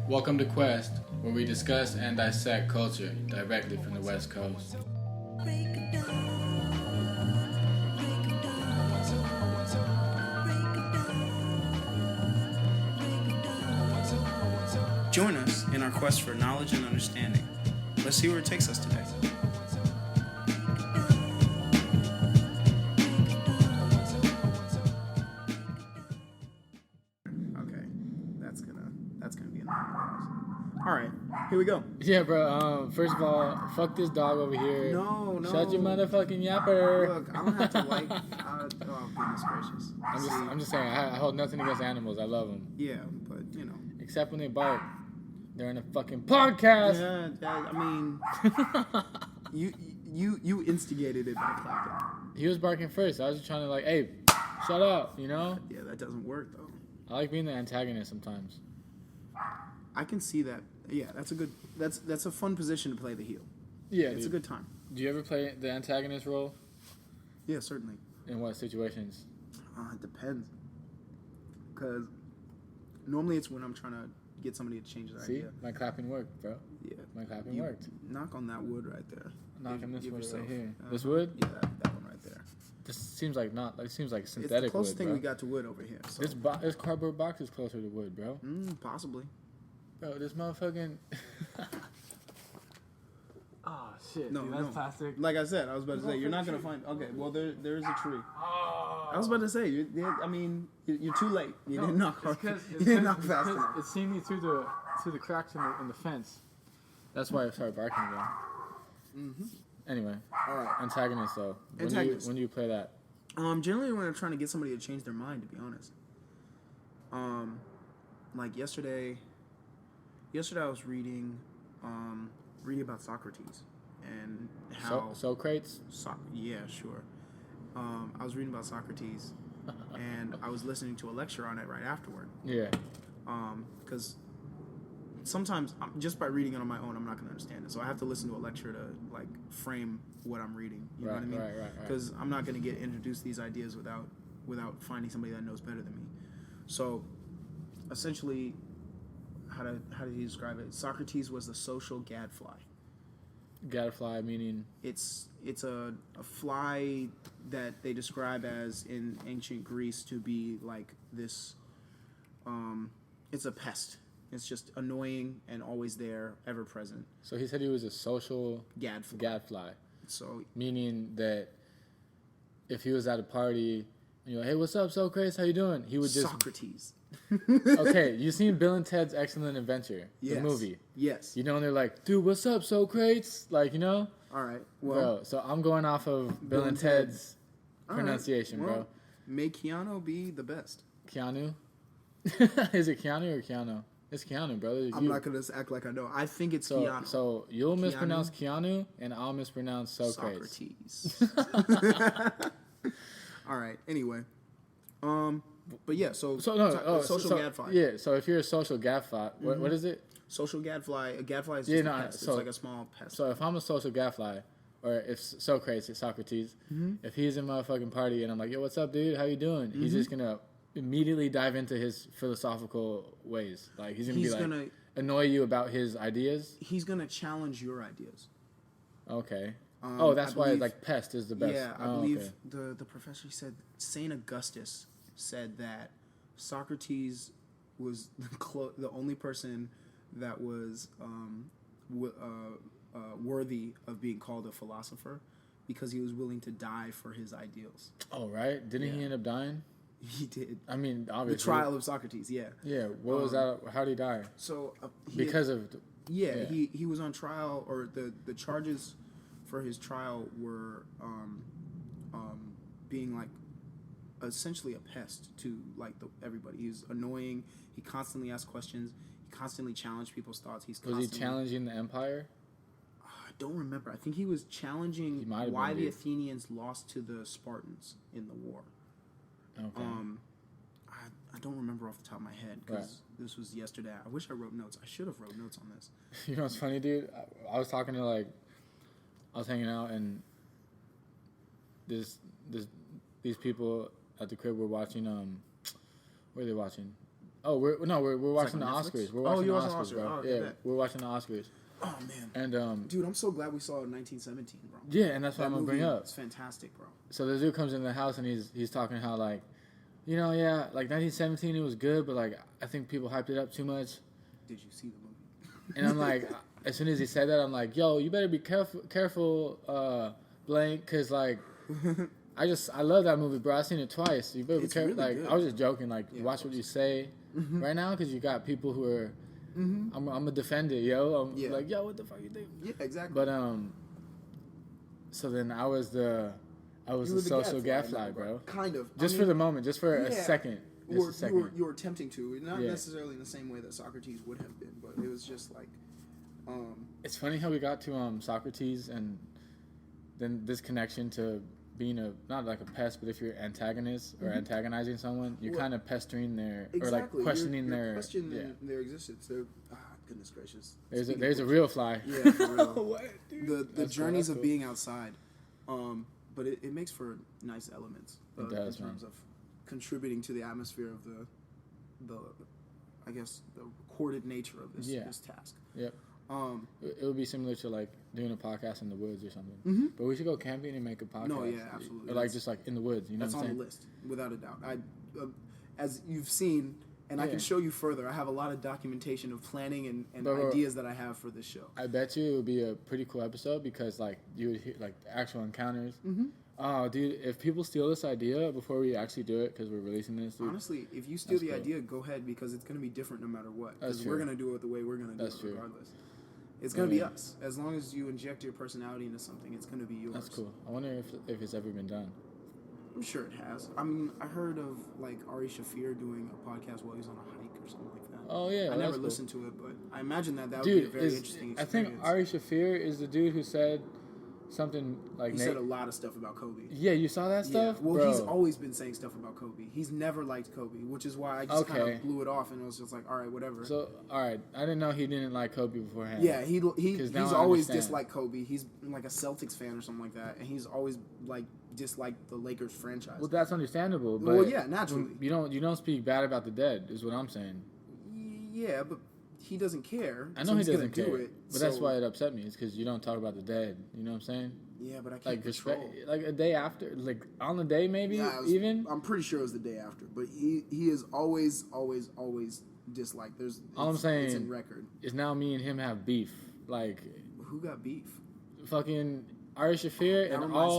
Welcome to Quest, where we discuss and dissect culture directly from the West Coast. Join us in our quest for knowledge and understanding. Let's see where it takes us today. Okay, that's gonna be annoying. All right, here we go. Yeah, bro. First of all, fuck this dog over here. No. Shut your motherfucking yapper. Look, I don't have to like. Oh goodness gracious. I'm just saying. I hold nothing against animals. I love them. Yeah, but you know. Except when they bark. They're in a fucking podcast. Yeah, I mean, you instigated it by clapping. He was barking first. I was just trying to like, hey, shut up, you know? Yeah, that doesn't work though. I like being the antagonist sometimes. I can see that. Yeah, that's a fun position to play the heel. Yeah, it's a good time. Do you ever play the antagonist role? Yeah, certainly. In what situations? It depends. Because normally it's when I'm trying to get somebody to change their idea. My clapping worked, bro. Yeah. My clapping worked. Knock on that wood right there. Knocking this wood right here. Uh-huh. This wood? Yeah, that one right there. This seems like synthetic It's the closest wood, thing bro. we got to wood over here. So. This cardboard box is closer to wood, bro. Possibly. Bro, this motherfucking... Oh, shit. No, dude, that's plastic. Like I said, I was about to say, you're not going to find... Okay, well, there is a tree. Oh. I was about to say, you're too late. You didn't knock hard. You didn't didn't knock fast enough. It's seen me through the cracks in the fence. That's why I started barking again. Mm-hmm. Anyway. All right. Antagonist, though. Antagonist. When do you play that? Generally when I'm trying to get somebody to change their mind, to be honest. Like yesterday I was reading about Socrates and how Socrates? Yeah, sure. I was reading about Socrates and I was listening to a lecture on it right afterward. Yeah. Because sometimes just by reading it on my own, I'm not going to understand it. So I have to listen to a lecture to like frame what I'm reading. You know what I mean? Right. Because I'm not going to get introduced to these ideas without finding somebody that knows better than me. So essentially, how did he describe it? Socrates was the social gadfly. Gadfly meaning? It's a fly that they describe as in ancient Greece to be like this. It's a pest. It's just annoying and always there, ever present. So he said he was a social gadfly. So meaning that if he was at a party and you're like, hey, what's up, Socrates? How you doing? He would just Socrates. Okay, you seen Bill and Ted's Excellent Adventure, the movie? Yes. You know, and they're like, dude, what's up, Socrates? Like, you know? All right. Well, bro, so I'm going off of Bill and Ted's pronunciation, right. Well, bro. May Keanu be the best. Keanu? Is it Keanu or Keanu? It's Keanu, brother. I'm not going to act like I know. I think it's Keanu. So you'll mispronounce Keanu, and I'll mispronounce Socrates. All right. Anyway. But yeah, social gadfly. Yeah, so if you're a social gadfly, what is it? Social gadfly. A gadfly is just a pest. It's like a small pest. So if I'm a social gadfly, or if Socrates, if he's in my fucking party and I'm like, yo, what's up, dude? How you doing? He's just gonna immediately dive into his philosophical ways. Like he's gonna annoy you about his ideas. He's gonna challenge your ideas. Okay. That's why like pest is the best. Yeah, I believe the professor said Saint Augustus said that Socrates was the only person that was worthy of being called a philosopher because he was willing to die for his ideals. Oh, right? Didn't he end up dying? He did. I mean, obviously. The trial of Socrates, yeah. Yeah, what was that? How did he die? So because of... Yeah, he was on trial, or the charges for his trial were being like essentially a pest to like everybody. He was annoying. He constantly asked questions. He constantly challenged people's thoughts. Was he challenging the empire? I don't remember. I think he was challenging why the Athenians lost to the Spartans in the war. Okay. I don't remember off the top of my head because this was yesterday. I wish I wrote notes. I should have wrote notes on this. You know what's funny, dude? I was talking to I was hanging out and these people at the crib were watching. What are they watching? Oh, we're watching the on Netflix? Oscars. We're Oh, watching you're the watching Oscars, the Oscars. bro. Oh, Yeah, bet. we're watching the Oscars. Oh man, And dude, I'm so glad we saw 1917, bro. yeah, and that's what That I'm gonna movie bring up. It's fantastic, bro. So the dude comes in the house and he's talking how like, you know, yeah, like 1917 it was good, but like I think people hyped it up too much. Did you see the movie? And I'm like, as soon as he said that, I'm like, yo, you better be careful, Blank, cause like, I love that movie, bro. I seen it twice. You better be It's careful. really like, good. I was just joking. Like, Yeah, watch of what you course. say right now, cause you got people who are. I'm gonna defend it, yo. I'm Yeah. like, yo, what the fuck you think? Yeah, exactly. But so then I was the You were social gadfly, gadfly, bro. Kind of. Just for the moment, just for a yeah. second. Just a second. You were attempting to, not Yeah. necessarily in the same way that Socrates would have been, but it was just like, It's funny how we got to Socrates and then this connection to being not like a pest, but if you're antagonist or antagonizing someone, you're Well, kind of pestering their or exactly. like questioning you're their questioning their existence. Goodness gracious. There's Speaking a of real fly. which- Yeah, for real. What, dude? the That's cool, journeys that's of cool. being outside, but it makes for nice elements It does, in terms man. of contributing to the atmosphere of the I guess the recorded nature of this Yeah. this task. Yep. Um, It would be similar to like doing a podcast in the woods or something. But we should go camping and make a podcast. No, yeah, absolutely. Or like just like in the woods, you know that's what I'm on saying? the list without a doubt. As you've seen, and I Yeah. can show you further. I have a lot of documentation of planning and But- ideas that I have for this show. I bet you it would be a pretty cool episode because like you would hear like the actual encounters. Oh, dude! If people steal this idea before we actually do it, because we're releasing this, dude. Honestly, if you steal That's the cool. idea, go ahead because it's going to be different no matter what. That's Because we're true. going to do it the way we're going to do That's it true. regardless. It's going to be Yeah. us. As long as you inject your personality into something, it's going to be yours. That's cool. I wonder if it's ever been done. I'm sure it has. I mean, I heard of like Ari Shafir doing a podcast while he was on a hike or something like that. Oh yeah, I that's never cool. listened to it, but I imagine that would be a Dude, very interesting I experience. think Ari Shafir is the dude who said something like he said a lot of stuff about Kobe. Yeah, you saw that stuff? Yeah. Well, Bro. he's always been saying stuff about Kobe. He's never liked Kobe, which is why I just kind Okay. of blew it off and was just like, all right, whatever. So, all right, I didn't know he didn't like Kobe beforehand. Yeah, he's 'Cause now I always understand. disliked Kobe. He's like a Celtics fan or something like that, and he's always like disliked the Lakers franchise. Well, that's understandable. But Well, yeah, naturally. You don't speak bad about the dead, is what I'm saying. Yeah, but he doesn't care. I know so he he's gonna doesn't care, do it. but that's so- why it upset me. Is because you don't talk about the dead. You know what I'm saying? Yeah, but I can't Like control. respect, like a day after, like on the day maybe Yeah, it was- even. I'm pretty sure it was the day after, but he is always disliked. All I'm it's saying in record. is now me and him have beef. Like Who got beef? fucking Ari Shafir That and reminds-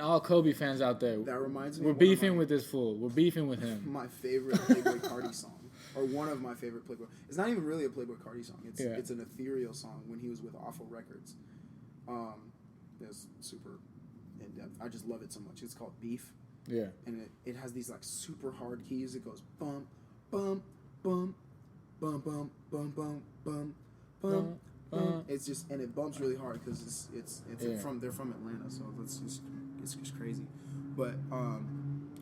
all Kobe fans out there. That reminds me. We're of one of beefing with this fool. We're beefing with him. my favorite Playboy Cardi song, or one of my favorite Playboy. It's not even really a Playboy Cardi song. It's Yeah. it's an ethereal song when he was with Awful Records. It's super in depth. I just love it so much. It's called Beef, Yeah. and it has these like super hard keys. It goes bum bum bum bum bum bum bum bum bum. It's just and it bumps really hard because it's Yeah. they're from Atlanta, so it's just crazy. But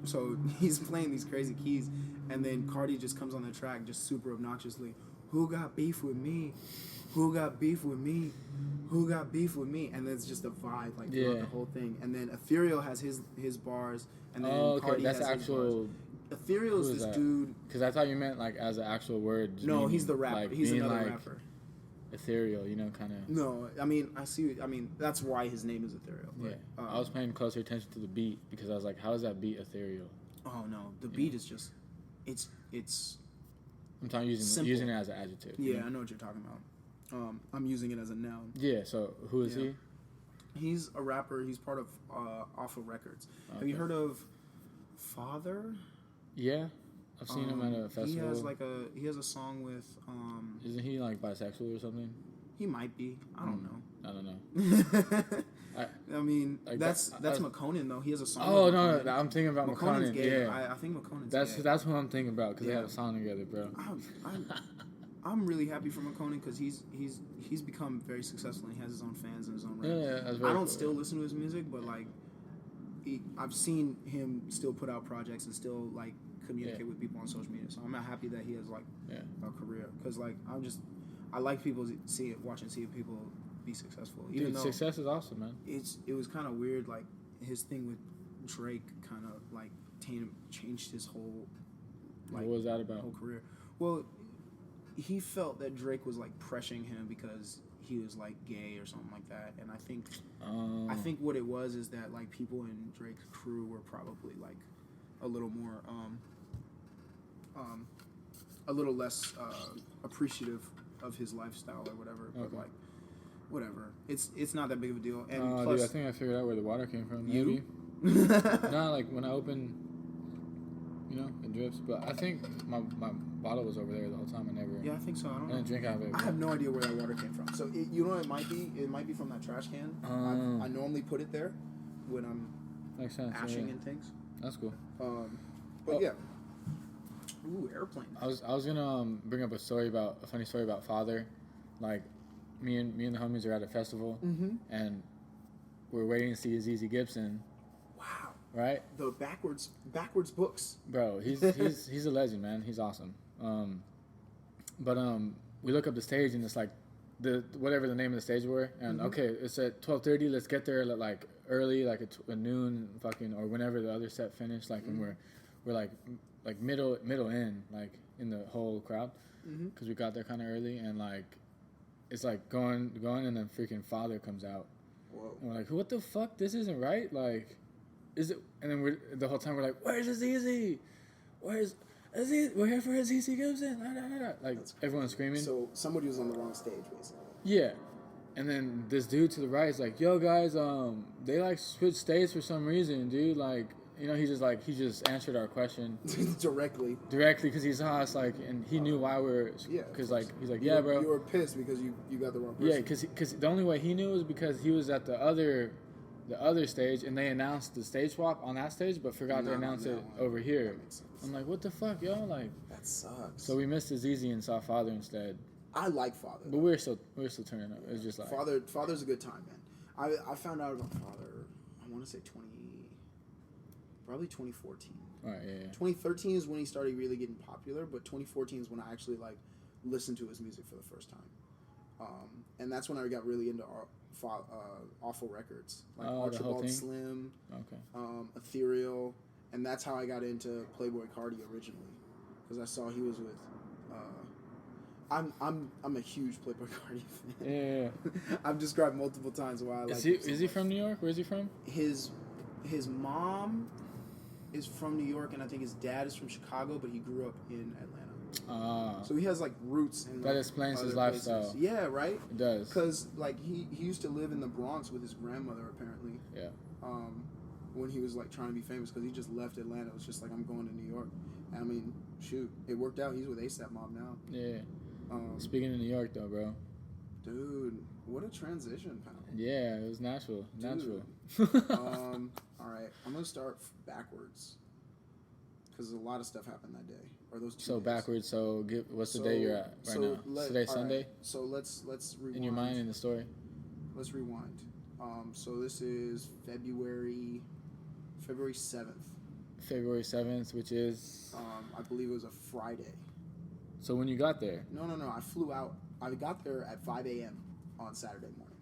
so he's playing these crazy keys, and then Cardi just comes on the track just super obnoxiously. Who got beef with me? Who got beef with me? Who got beef with me? And then it's just a vibe like throughout Yeah. the whole thing. And then Ethereal has his bars, and then Oh, okay. Cardi That's has his actual. bars. Ethereal is who is this that? dude. Because I thought you meant like as an actual word. just No, meaning, he's the rapper. Like, He's being, another like, rapper. Ethereal, you know, kind of. No, I mean I mean that's why his name is Ethereal. Yeah. But, I was paying closer attention to the beat because I was like, how is that beat ethereal? Oh no, the beat is just it's I'm talking Simple. using it as an adjective. you yeah, know? I know what you're talking about. I'm using it as a noun. Yeah. So who is Yeah. he? He's a rapper. He's part of Awful Records. Have you Okay. heard of Father? Yeah. I've seen him at a festival. He has a song with Isn't he like bisexual or something? he might be. I don't know. I don't know. I mean, Like that's that- McConan though. He has a song. Oh with no, McConan. no, I'm thinking about McConan's McConan. gay. Yeah. I think McConan's That's gay. that's what I'm thinking about because they Yeah. have a song together, bro. I'm really happy for McConan because he's become very successful and he has his own fans and his own. Yeah, Right. that's I very don't cool. still listen to his music, but like, I've seen him still put out projects and still like communicate Yeah. with people on social media. So I'm not happy that he has like Yeah. a career because like I like people watching people be successful. Even Dude, though success is awesome, man. it was kind of weird like his thing with Drake kind of like changed his whole What was that about? whole career. Well, he felt that Drake was like pressuring him because he was like gay or something like that, and I think what it was is that like people in Drake's crew were probably like a little more a little less appreciative of his lifestyle or whatever. Okay. But like whatever, it's not that big of a deal. And Dude, plus, I think I figured out where the water came from. You? Maybe. No, like when I open, it drips. But I think my bottle was over there the whole time. I never. Yeah, I think so. I don't I know. didn't drink out of it. I have no idea where that water came from. So you know what it might be? It might be from that trash can. I normally put it there when I'm Makes sense. ashing Yeah. and things. That's cool. But Oh. yeah. Ooh, airplane. I was gonna bring up a funny story about Father, like me and the homies are at a festival and we're waiting to see ZZ Gibson, Wow. right? The backwards books. Bro, he's a legend, man. He's awesome. But we look up the stage and it's like the whatever the name of the stage were, and okay, it's at 12:30. Let's get there at like early, like a noon, fucking or whenever the other set finished. Like, and we're like middle in, like in the whole crowd, because we got there kind of early, and like it's like going, and then freaking Father comes out. Whoa. And we're like, what the fuck? This isn't right. Like, is it? And then the whole time we're like, where's Azizi? Where's Azizi? We're here for Azizi Gibson. Like everyone's screaming. So somebody was on the wrong stage, basically. Yeah. And then this dude to the right is like, yo guys, they like switched states for some reason, dude. Like, he just answered our question Directly, because he saw us, like, and he knew why we're, because like he's like, yeah, bro. You were pissed because you got the wrong person. Yeah, because the only way he knew was because he was at the other stage and they announced the stage swap on that stage, but forgot to announce it over here. That makes sense. I'm like, what the fuck, yo? Like, That sucks. so we missed Azizi and saw Father instead. I like Father. But we're still turning up. It's just like Father's a good time, man. I found out about Father, I want to say probably 2014. All right, yeah. 2013 is when he started really getting popular, but 2014 is when I actually like listened to his music for the first time. And that's when I got really into Awful Records, like Oh, the whole Archibald thing? Slim, Okay. Ethereal, and that's how I got into Playboi Carti originally, because I saw he was with. I'm a huge Playboi Carti fan. Yeah. I've described multiple times why I like. Is he from New York? Where is he from? His mom is from New York, and I think his dad is from Chicago, but he grew up in Atlanta. So he has like roots in. That explains his other places. lifestyle. Yeah, right. It does. Because like he used to live in the Bronx with his grandmother apparently. Yeah. When he was like trying to be famous, because he just left Atlanta. It was just like, I'm going to New York. And, I mean, shoot, it worked out. He's with ASAP Mob now. Yeah. Speaking of New York, though, bro. Dude, what a transition, pal. Yeah, it was natural. Natural. All right, I'm gonna start backwards because a lot of stuff happened that day, or those 2 So days. backwards. So what's the day you're at right now? Today's Sunday. Right, so let's rewind. In your mind, in the story. Let's rewind. So this is February 7th. February 7th, which is. I believe it was a Friday. So when you got there. No. I flew out. I got there at 5 a.m. on Saturday morning.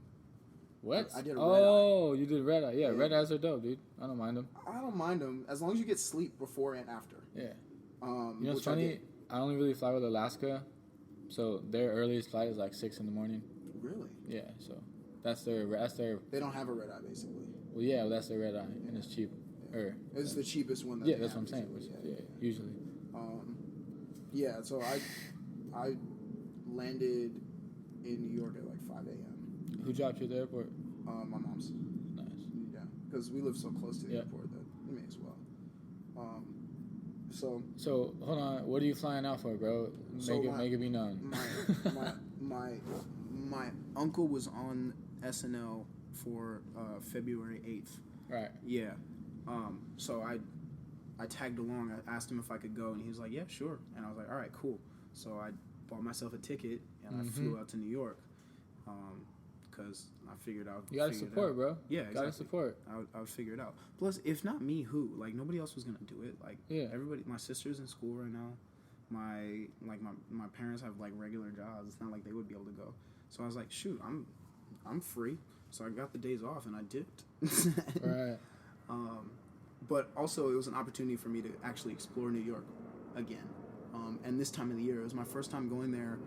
What? I did a red-eye. You did red eye. Yeah, red eyes are dope, dude. I don't mind them. I don't mind them as long as you get sleep before and after. Yeah. You know what's funny? I only really fly with Alaska, so their earliest flight is like 6 a.m. Really? Yeah. So that's their. They don't have a red eye basically. Well, yeah, that's their red eye, and it's cheap. It's the cheapest one. Yeah, that's what I'm saying. Usually. Yeah, so I landed in New York at like 5 a.m. Who dropped you at the airport? My mom's. Nice. Yeah, because we live so close to the airport that we may as well. So hold on. What are you flying out for, bro? Make it be known. My uncle was on SNL for February 8th. Right. Yeah. So I tagged along. I asked him if I could go, and he was like, "Yeah, sure." And I was like, "All right, cool." So I bought myself a ticket, and I flew out to New York, because I figured out. You gotta support, bro. Yeah, exactly. Gotta support. I would figure it out. Plus, if not me, who? Like, nobody else was gonna do it. Like, everybody. My sister's in school right now. My parents have like regular jobs. It's not like they would be able to go. So I was like, shoot, I'm free. So I got the days off, and I dipped. Right. But also, it was an opportunity for me to actually explore New York again. and this time of the year. It was my first time going there.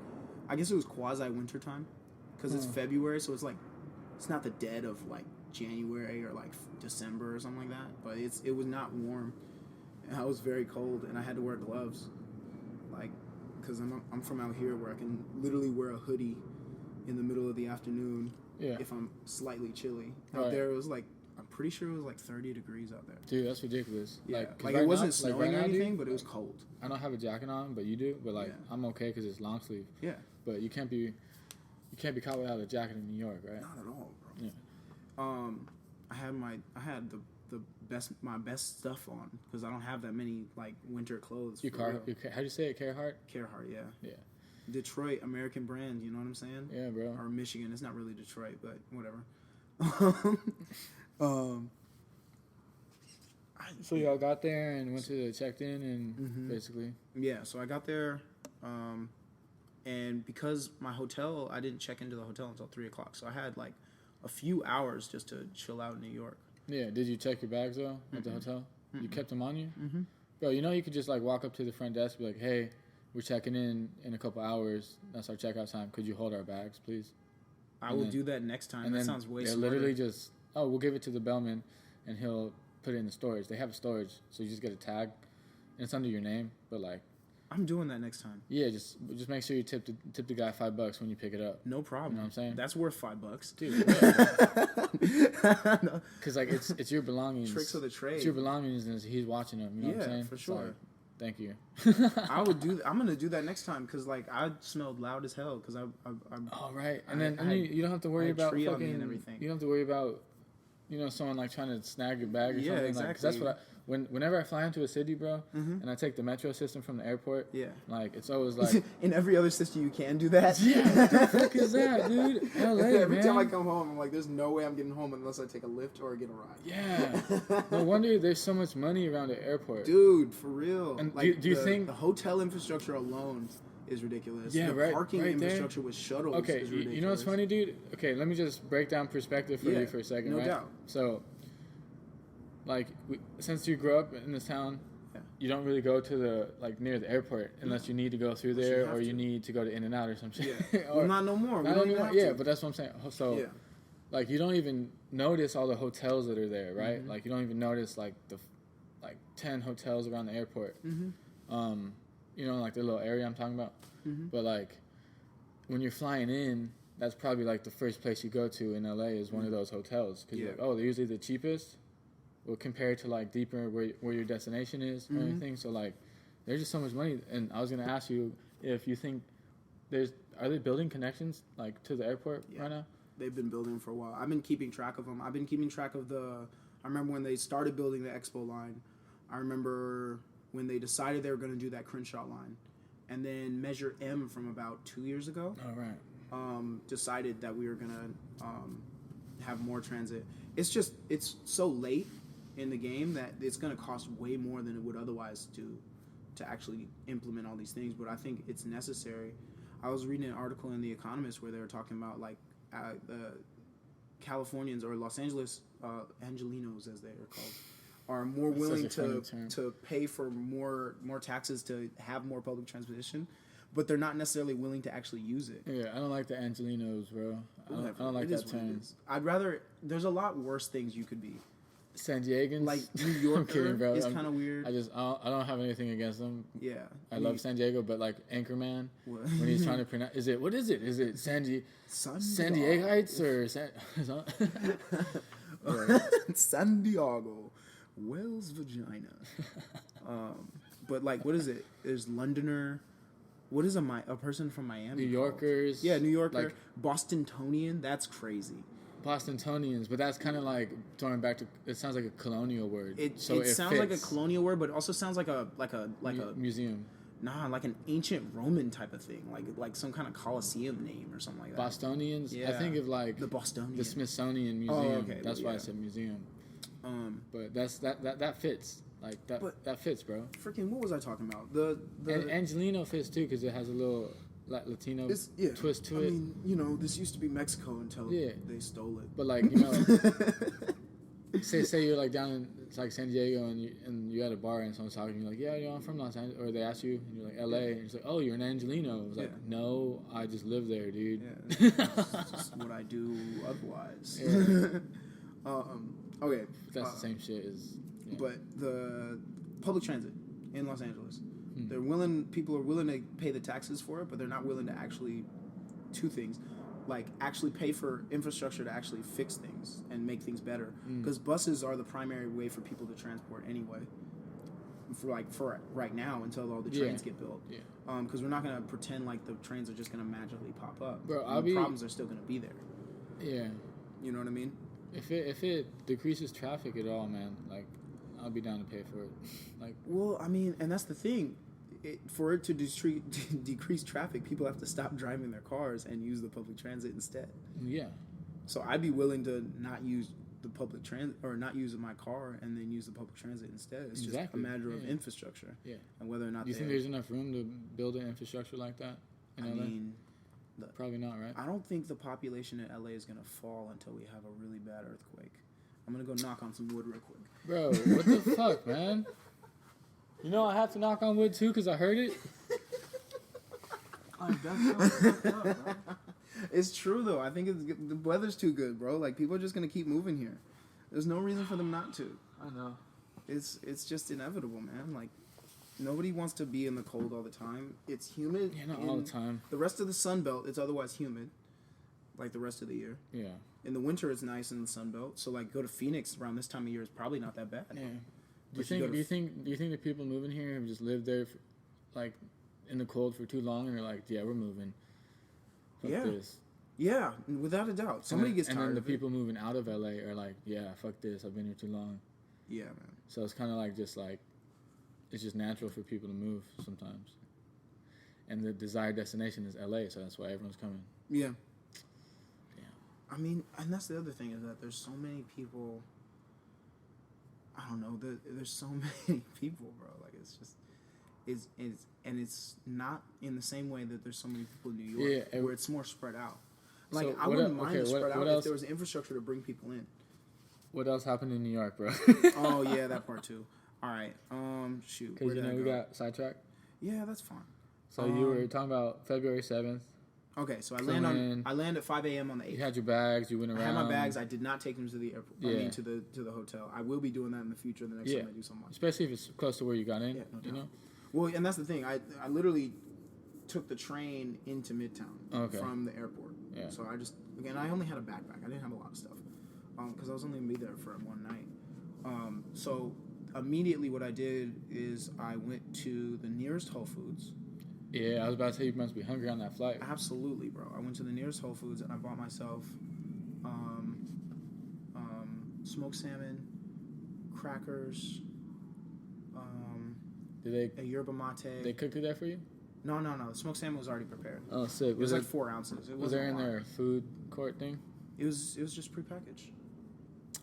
I guess it was quasi winter time because it's February, so it's like it's not the dead of like January or like December or something like that. But it was not warm, and I was very cold, and I had to wear gloves, like because I'm from out here where I can literally wear a hoodie in the middle of the afternoon if I'm slightly chilly. Out there it was like I'm pretty sure it was like 30 degrees out there. Dude, that's ridiculous. Yeah, like right it wasn't now, snowing right or now, anything, dude, but it was cold. I don't have a jacket on, but you do. But like I'm okay because it's long sleeve. Yeah. But you can't be caught without a jacket in New York, right? Not at all, bro. Yeah. I had my best stuff on because I don't have that many like winter clothes. How do you say it? Carhartt? Carhartt, yeah. Yeah. Detroit, American brand. You know what I'm saying? Yeah, bro. Or Michigan. It's not really Detroit, but whatever. So y'all got there and went to the checked in and basically. Yeah. So I got there, and because my hotel, I didn't check into the hotel until 3:00. So I had like a few hours just to chill out in New York. Yeah. Did you check your bags though at the hotel? You kept them on you? Mm-hmm. Bro, you could just like walk up to the front desk and be like, hey, we're checking in a couple hours. That's our checkout time. Could you hold our bags, please? I will do that next time. That sounds way smarter. Literally just, we'll give it to the bellman, and he'll put it in the storage. They have a storage, so you just get a tag, and it's under your name. But like, I'm doing that next time. Yeah, just make sure you tip the guy $5 when you pick it up. No problem. You know what I'm saying? That's worth $5, dude. Because like it's your belongings. Tricks of the trade. It's your belongings, and he's watching them. You know what I'm saying? For sure. Like, thank you. I'm gonna do that next time because like I smelled loud as hell because I'm. Oh right, and then you don't have to worry about fucking. And everything. You don't have to worry about, someone like trying to snag your bag or something. Exactly. Like, 'cause that's what whenever I fly into a city, bro, and I take the metro system from the airport. Yeah. Like it's always like in every other system you can do that. Yeah. What the fuck is that, dude? LA, every time I come home, I'm like, there's no way I'm getting home unless I take a Lyft or get a ride. Yeah. No wonder there's so much money around the airport. Dude, for real. And like, do you think the hotel infrastructure alone is ridiculous? Yeah, the parking infrastructure with shuttles is ridiculous. You know what's funny, dude? Okay, let me just break down perspective for you for a second, no right? doubt. So, like, since you grew up in this town, you don't really go to the, like, near the airport unless you need to go through there or you need to go to In-N-Out or some shit. Yeah. Well, not no more. Not anymore. Yeah, but that's what I'm saying. So, like, you don't even notice all the hotels that are there, right? Mm-hmm. Like, you don't even notice, like, 10 hotels around the airport. Mm-hmm. Like the little area I'm talking about. Mm-hmm. But, like, when you're flying in, that's probably, like, the first place you go to in LA is one of those hotels. Because you're like, oh, they're usually the cheapest. Well, compared to, like, deeper where your destination is or anything. So, like, there's just so much money. And I was going to ask you if you think are they building connections, like, to the airport right now? They've been building for a while. I've been keeping track of them. I've been keeping track of I remember when they started building the Expo line. I remember when they decided they were going to do that Crenshaw line. And then Measure M from about 2 years ago. Oh, right. Decided that we were going to have more transit. It's so late in the game that it's going to cost way more than it would otherwise to actually implement all these things. But I think it's necessary. I was reading an article in The Economist where they were talking about like the Californians or Los Angeles Angelinos, as they are called, are more willing to pay for more taxes to have more public transportation, but they're not necessarily willing to actually use it. Yeah, I don't like the Angelinos, bro. I don't like that term. I'd rather. There's a lot worse things you could be. San Diegans, like New Yorker, I'm kidding, bro. Is kind of weird. I don't have anything against them. Yeah, I love San Diego, but like Anchorman, when he's trying to pronounce, what is it? Is it San Diegeites or San Diego, Whale's vagina? But like, what is it? There's Londoner. What is a person from Miami? New Yorkers. Yeah, New Yorker. Like, Bostonian. That's crazy. Bostonians, but that's kind of like throwing back to. It sounds like a colonial word. It sounds like a colonial word, but it also sounds like a museum. Nah, like an ancient Roman type of thing, like some kind of Coliseum name or something like that. Bostonians. Yeah. I think of like the Bostonian, the Smithsonian Museum. Oh, okay. That's why I said museum. But that fits. Like that fits, bro. Freaking, what was I talking about? The Angelino fits too because it has a little Latino twist to it. I mean, this used to be Mexico until they stole it. But like, say you're like down in it's like San Diego, and you at a bar and someone's talking, you're like, yeah, I'm from Los Angeles, or they ask you, and you're like, LA, and it's like, oh, you're an Angelino. It's like, no, I just live there, dude. Yeah, it's just what I do otherwise. Yeah. Okay, That's the same shit as. Yeah. But the public transit in Los Angeles, Mm. people are willing to pay the taxes for it, but they're not willing to actually two things. Like actually pay for infrastructure to actually fix things and make things better. Because buses are the primary way for people to transport anyway. For right now until all the trains get built. Yeah. Because we're not gonna pretend like the trains are just gonna magically pop up. Bro, the problems are still gonna be there. Yeah. You know what I mean? If it decreases traffic at all, man, like I'll be down to pay for it. Like. Well, I mean, and that's the thing. For it to decrease traffic, people have to stop driving their cars and use the public transit instead. Yeah. So I'd be willing to not use the public transit or not use my car and then use the public transit instead. It's just a matter of infrastructure. Yeah. And whether or not Do you think there's enough room to build an infrastructure like that in LA? mean, probably not, right? I don't think the population in LA is going to fall until we have a really bad earthquake. I'm going to go knock on some wood real quick. Bro, what the fuck, man? You know I have to knock on wood too because I heard it. It's true though. I think the weather's too good, bro. Like people are just gonna keep moving here. There's no reason for them not to. I know. It's just inevitable, man. Like nobody wants to be in the cold all the time. It's humid. Yeah, not all the time. The rest of the Sun Belt, it's otherwise humid, like the rest of the year. Yeah. In the winter, it's nice in the Sun Belt. So like go to Phoenix around this time of year is probably not that bad. Yeah. Do you think the people moving here have just lived there, like, in the cold for too long, and they're like, yeah, we're moving. Fuck this. Yeah, without a doubt. Somebody gets tired. And then the of people moving out of LA are like, yeah, fuck this. I've been here too long. Yeah, man. So it's kind of like it's just natural for people to move sometimes. And the desired destination is LA, so that's why everyone's coming. Yeah. Yeah. I mean, and that's the other thing is that there's so many people. I don't know. There's so many people, bro. Like it's just, it's not in the same way that there's so many people in New York, where it's more spread out. Like So I wouldn't mind the spread out if there was infrastructure to bring people in. What else happened in New York, bro? Oh yeah, that part too. All right. Shoot. Because we got sidetracked. Yeah, that's fine. So you were talking about February 7th. Okay, so I land at 5 a.m. on the 8th. You had your bags. You went around. I had my bags. I did not take them to the airport. Yeah. I mean, to the hotel. I will be doing that in the future. The next time I do something. Especially if it's close to where you got in. Yeah, no doubt. You know. Well, and that's the thing. I literally took the train into Midtown from the airport. Yeah. So I only had a backpack. I didn't have a lot of stuff because I was only gonna be there for one night. So immediately what I did is I went to the nearest Whole Foods. Yeah, I was about to say you must be hungry on that flight. Absolutely, bro. I went to the nearest Whole Foods and I bought myself smoked salmon, crackers, a yerba mate. They cooked it there for you? No. The smoked salmon was already prepared. Oh, sick. It was like 4 ounces. Was there in their food court thing? It was just prepackaged.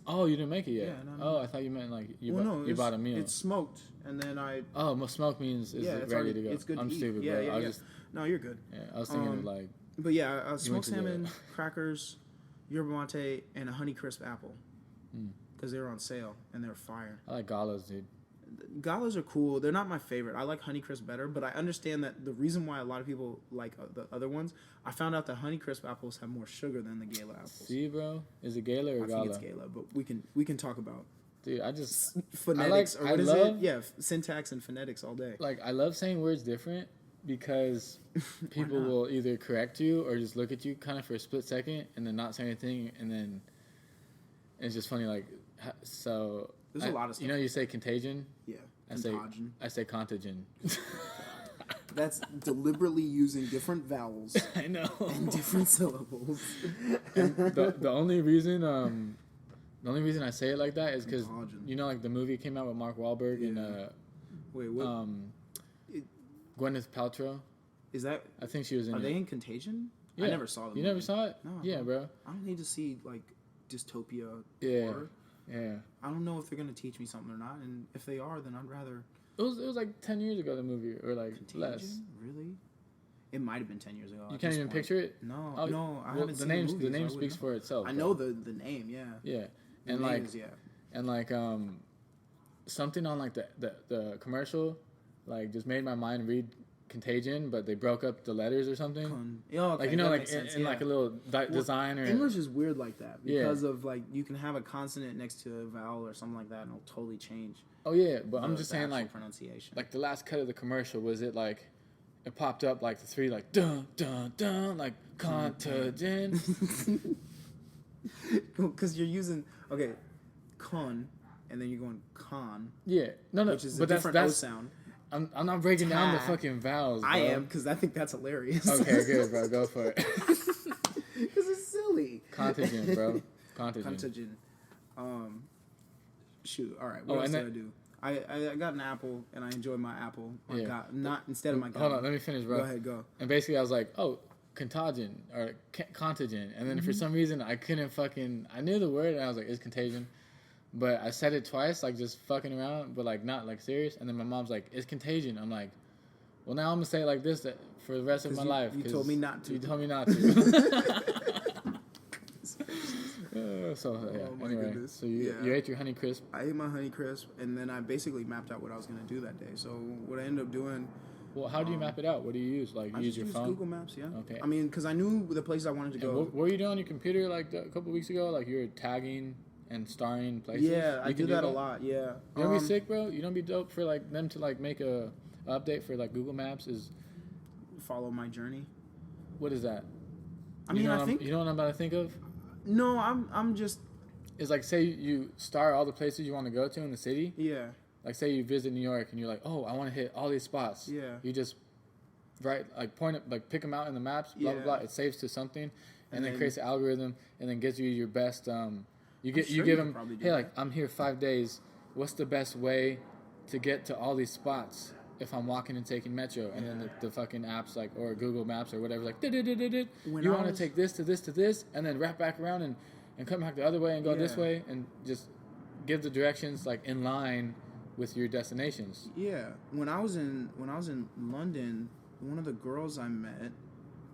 Oh, you didn't make it yet? Yeah, no. Oh, I thought you meant like you bought a meal. It's smoked, and then I... Oh, smoked means it's ready to go. It's good I'm to eat. stupid, Yeah, bro. yeah. No, you're good. Yeah, I was thinking of like... But yeah, smoked salmon, crackers, yerba mate, and a Honeycrisp apple. Because they were on sale, and they were fire. I like galas, dude. Galas are cool. They're not my favorite. I like Honeycrisp better, but I understand that the reason why a lot of people like the other ones, I found out that Honeycrisp apples have more sugar than the Gala apples. See, bro? Is it Gala or Gala? I think it's Gala, but we can talk about. Dude, I just... Phonetics, or what is it? Yeah, syntax and phonetics all day. Like, I love saying words different because people will either correct you or just look at you kind of for a split second and then not say anything, and then it's just funny, like, so... There's a lot of stuff. You know, you say contagion? Yeah. I say contagion. That's deliberately using different vowels. I know. And different syllables. And the only reason I say it like that is because you know, like the movie came out with Mark Wahlberg and wait, what? Gwyneth Paltrow. Is that? I think she was in. Are it. they in Contagion? Yeah. I never saw them. You never saw it? No. Yeah, bro. I don't need to see like dystopia. Yeah. Horror. Yeah. I don't know if they're gonna teach me something or not, and if they are, then I'd rather. It was like 10 years ago, the movie, or like Contagion? less. Really? It might have been 10 years ago. You can't even picture it. No, oh, no, I well, haven't seen the movie. The name speaks for itself. I know the name, yeah. Yeah, The and name like, is, yeah. and like, something on like the commercial, like just made my mind read Contagion, but they broke up the letters or something. Yeah, okay, like you know, that like makes sense, in like a little design or English is weird like that Yeah. because of like you can have a consonant next to a vowel or something like that, and it'll totally change. Oh yeah, but I'm the- just the saying actual like pronunciation. the last cut of the commercial, was it like it popped up like the three like dun dun dun like Contagion. Because you're using con, and then you're going con, Yeah, no, which is a but different O that's sound. I'm not breaking down the Ta. fucking vowels. Bro. I am, because I think that's hilarious. Okay, good, bro. Go for it. Because it's silly. Contagion, bro. Contagion. Contagion. Shoot. All right. Oh, What else and did I do? I got an apple, and I enjoyed my apple. Or Yeah. got, not instead of my. Hold on, let me finish, bro. Go ahead. Go. And basically, I was like, oh, contagion or contagion, and then Mm-hmm. for some reason, I couldn't I knew the word, and I was like, it's contagion, but I said it twice, like just fucking around, but like not like serious. And then my mom's like, it's contagion. I'm like, well, now I'm gonna say it like this for the rest of my life. You 'cause told me not to. You told me not to. So yeah. Oh, my Anyway, goodness. so you Yeah. ate your Honey Crisp. I ate my Honey Crisp, and then I basically mapped out what I was gonna do that day. So what I ended up doing, Well, how do you map it out? What do you use? Like I you use just your used phone? Google Maps. Yeah. Okay. I mean, because I knew the places I wanted to And go. what were you doing on your computer like a couple weeks ago? Like you were tagging and starring places. Yeah, I You do can that a lot. Yeah. You don't be sick, bro. You don't be dope for like them to like make a update for like Google Maps. Is Follow my journey. what is that? I mean, I think you know what I'm about to think of. no. I'm just It's like say you star all the places you want to go to in the city. yeah. Like say you visit New York and you're like, oh, I want to hit all these spots. Yeah. You just point it, like pick them out in the maps. Blah Yeah. blah blah. It saves to something, and then then- creates an algorithm, and then gives you your best. You sure give you them, could probably do hey, that. like I'm here 5 days. What's the best way to get to all these spots if I'm walking and taking metro? And then the fucking apps like or Google Maps or whatever like "Did-did-did-did-did." When You I want to was- take this to this to this, and then wrap back around and come back the other way and go this Yeah. way and just give the directions like in line with your destinations. Yeah, when I was in London, one of the girls I met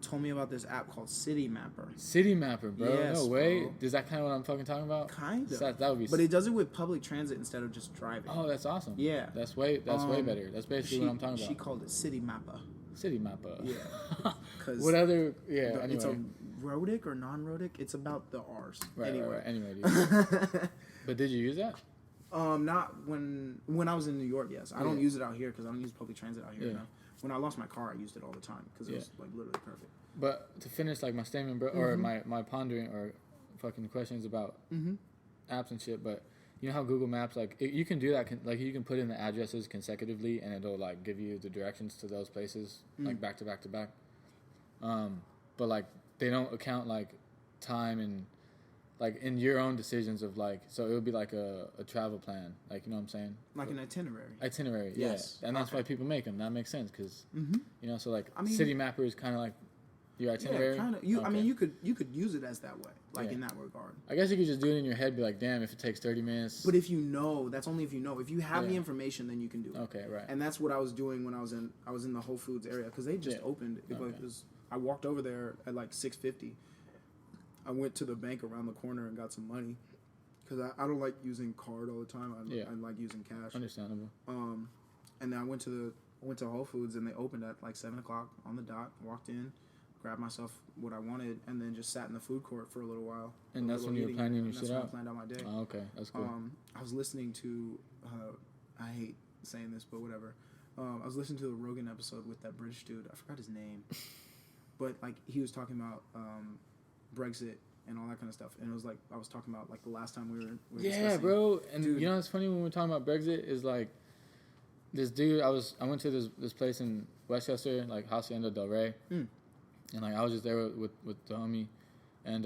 told me about this app called City Mapper. City Mapper, bro. Yes, no way. bro. Is that kind of what I'm fucking talking about? Kind of. That would be. But it does it with public transit instead of just driving. Oh, that's awesome. Yeah. That's way better. That's basically what I'm talking She about. called it City Mapper. City Mapper. Yeah. 'Cause what other? Yeah. the- Anyway. It's a rhodic or non-rhodic. It's about the R's. Right, anyway. right. Anyway, dude. But did you use that? Not when I was in New York. Yes, I don't Yeah. use it out here because I don't use public transit out here Yeah. now. When I lost my car, I used it all the time because it Yeah. was like literally perfect. But to finish, like my statement, bro, or my pondering or fucking questions about apps and shit. But you know how Google Maps, like you can do that. Like you can put in the addresses consecutively, and it'll like give you the directions to those places, like back to back to back. But like they don't account like time and like in your own decisions of like, so it would be like a travel plan, like you know what I'm saying, Like an itinerary. itinerary. Yes. Yeah, and that's Okay. why people make them. That makes sense because you know, so like I mean- City Mapper is kind of like your itinerary. Yeah, kind of. I Okay. mean, you could use it as that way, like Yeah. in that regard. I guess you could just do it in your head, be like, damn, if it takes 30 minutes. But if you know, that's only if you know. If you have the Yeah. information, then you can do it. Okay, right. And that's what I was doing when I was in the Whole Foods area because they just Yeah. opened. It Okay. was I walked over there at like 6:50. I went to the bank around the corner and got some money because I don't like using card all the time. I like using cash. Understandable. And then I went to Whole Foods and they opened at like 7:00 on the dot. Walked in, grabbed myself what I wanted, and then just sat in the food court for a little while. And A that's little when you were eating, planning and your that's shit when I out? planned out my day. Oh, okay, that's cool. I was listening to, I hate saying this, but whatever. I was listening to the Rogan episode with that British dude. I forgot his name, but like he was talking about Brexit and all that kind of stuff, and it was like I was talking about like the last time we were Yeah, discussing. bro. And Dude. you know what's funny when we're talking about Brexit is like this dude. I went to this place in Westchester, like Hacienda Del Rey, and like I was just there with the homie, and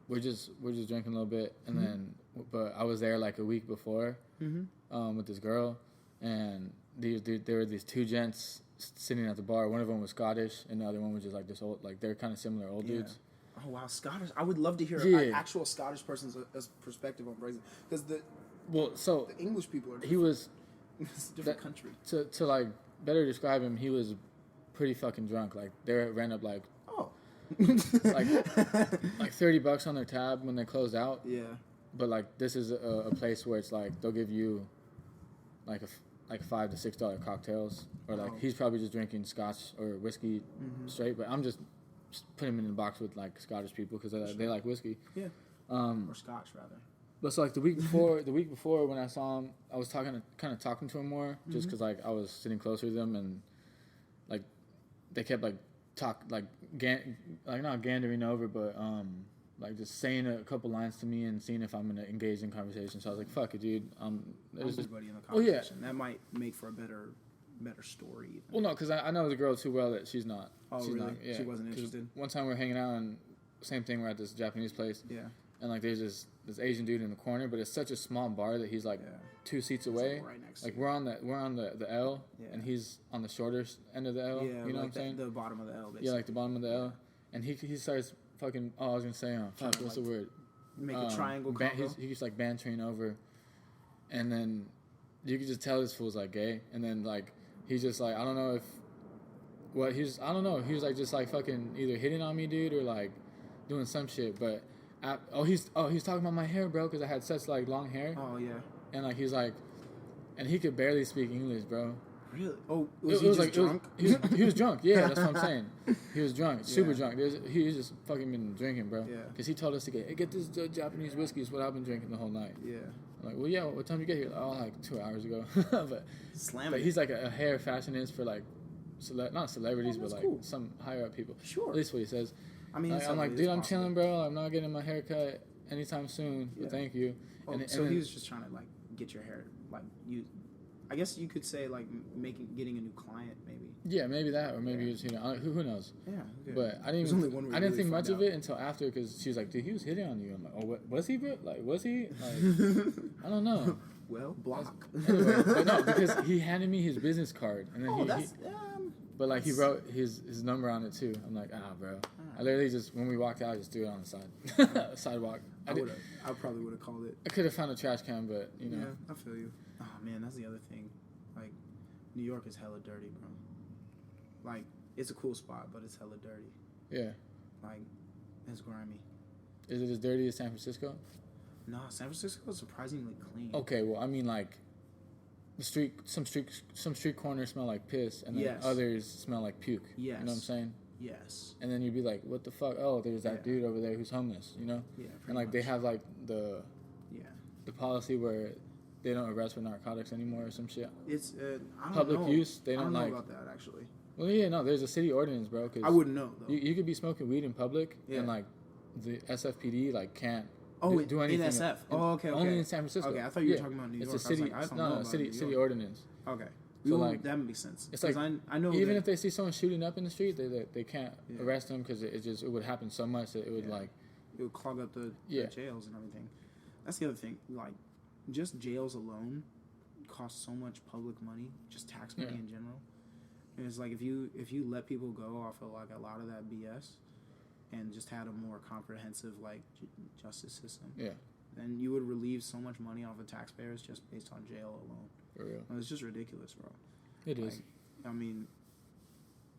we're just drinking a little bit, and then but I was there like a week before with this girl, and there were these two gents sitting at the bar. One of them was Scottish, and the other one was just like this old, like they're kind of similar old Yeah. dudes. Oh wow, Scottish! I would love to hear Yeah. an actual Scottish person's perspective on Brexit because the Well, so English people are he was it's a different that- country. to like better describe him. He was pretty fucking drunk. Like they ran up like Oh, like $30 on their tab when they closed out. yeah. but like this is a place where it's like they'll give you like like $5 to $6 cocktails, or like he's probably just drinking scotch or whiskey straight, but I'm just putting him in the box with like Scottish people because they like whiskey. Yeah. Or scotch rather. But so like the week before when I saw him, I was kind of talking to him more, just because like I was sitting closer to them, and like they kept like not gandering over, but like just saying a couple lines to me and seeing if I'm gonna engage in conversation. So I was like, fuck it, dude. There's everybody in the conversation. That might make for a better story. Even. Well, no, because I know the girl too well that she's not. Oh, she's really? Not, yeah. She wasn't interested. One time we were hanging out, and same thing. We're at this Japanese place. Yeah. And like there's this Asian dude in the corner, but it's such a small bar that he's like 2 seats away. Like right next like to we're on the L, and he's on the shorter end of the L. Yeah, you know like what I'm saying? The bottom of the L. Basically. Yeah, like the bottom of the L. And he starts fucking. Oh, I was gonna say, fuck, what's the word? Make a triangle combo. He's like bantering over, and then you could just tell this fool's like gay, and then like he's just like I don't know. He was like just like fucking either hitting on me, dude, or like doing some shit, but. He's talking about my hair, bro, because I had such like long hair. Oh yeah. And like he's like, and he could barely speak English, bro. Really? Oh, was he just drunk? He was drunk. Yeah, that's what I'm saying. He was drunk, super drunk. He's just fucking been drinking, bro. Yeah. Because he told us to get this Japanese whiskey. Is what I've been drinking the whole night. Yeah. I'm like, well, yeah. What time did you get here? Oh, like 2 hours ago. but he's like a hair fashionist for like, not celebrities, but like some higher up people. Sure. At least what he says. I mean, I'm like, dude, I'm chilling, bro. I'm not getting my hair cut anytime soon. But thank you. Oh, so he was just trying to like get your hair, like you. I guess you could say like getting a new client, maybe. Yeah, maybe that, or maybe he was hitting. Who knows? Yeah. Okay. But I didn't think much of it until after, because she was like, dude, he was hitting on you. I'm like, oh, was he, bro? Like, was he? Like, I don't know. Well, block. Anyway, but no, because he handed me his business card, and then but like he wrote his number on it too. I'm like, bro. I literally just, when we walked out, I just threw it on the side, sidewalk. I probably would have called it. I could have found a trash can, but you know. Yeah, I feel you. Oh man, that's the other thing. Like, New York is hella dirty, bro. Like, it's a cool spot, but it's hella dirty. Yeah. Like, it's grimy. Is it as dirty as San Francisco? No, San Francisco is surprisingly clean. Okay, well, I mean, like, some street corners smell like piss, and then others smell like puke. Yes. You know what I'm saying? Yes. And then you'd be like, what the fuck? Oh, there's that dude over there who's homeless, you know? Yeah, and like much. They have like the policy where they don't arrest for narcotics anymore or some shit. It's I don't public know. use. They don't know like about that actually. Well, yeah, no, there's a city ordinance, bro. Cause I wouldn't know though. You could be smoking weed in public, and like the SFPD like can't do anything. In SF. Okay. Only in San Francisco. Okay, I thought you were talking about New York. It's a city. City ordinance. Okay. So like that makes sense. It's like I know even if they see someone shooting up in the street, they can't arrest them because it would happen so much that it would like it would clog up the jails and everything. That's the other thing. Like just jails alone cost so much public money, just tax money in general. And it's like if you let people go off of like a lot of that BS and just had a more comprehensive like justice system, then you would relieve so much money off of taxpayers just based on jail alone. For real. It's just ridiculous, bro. It is. I mean,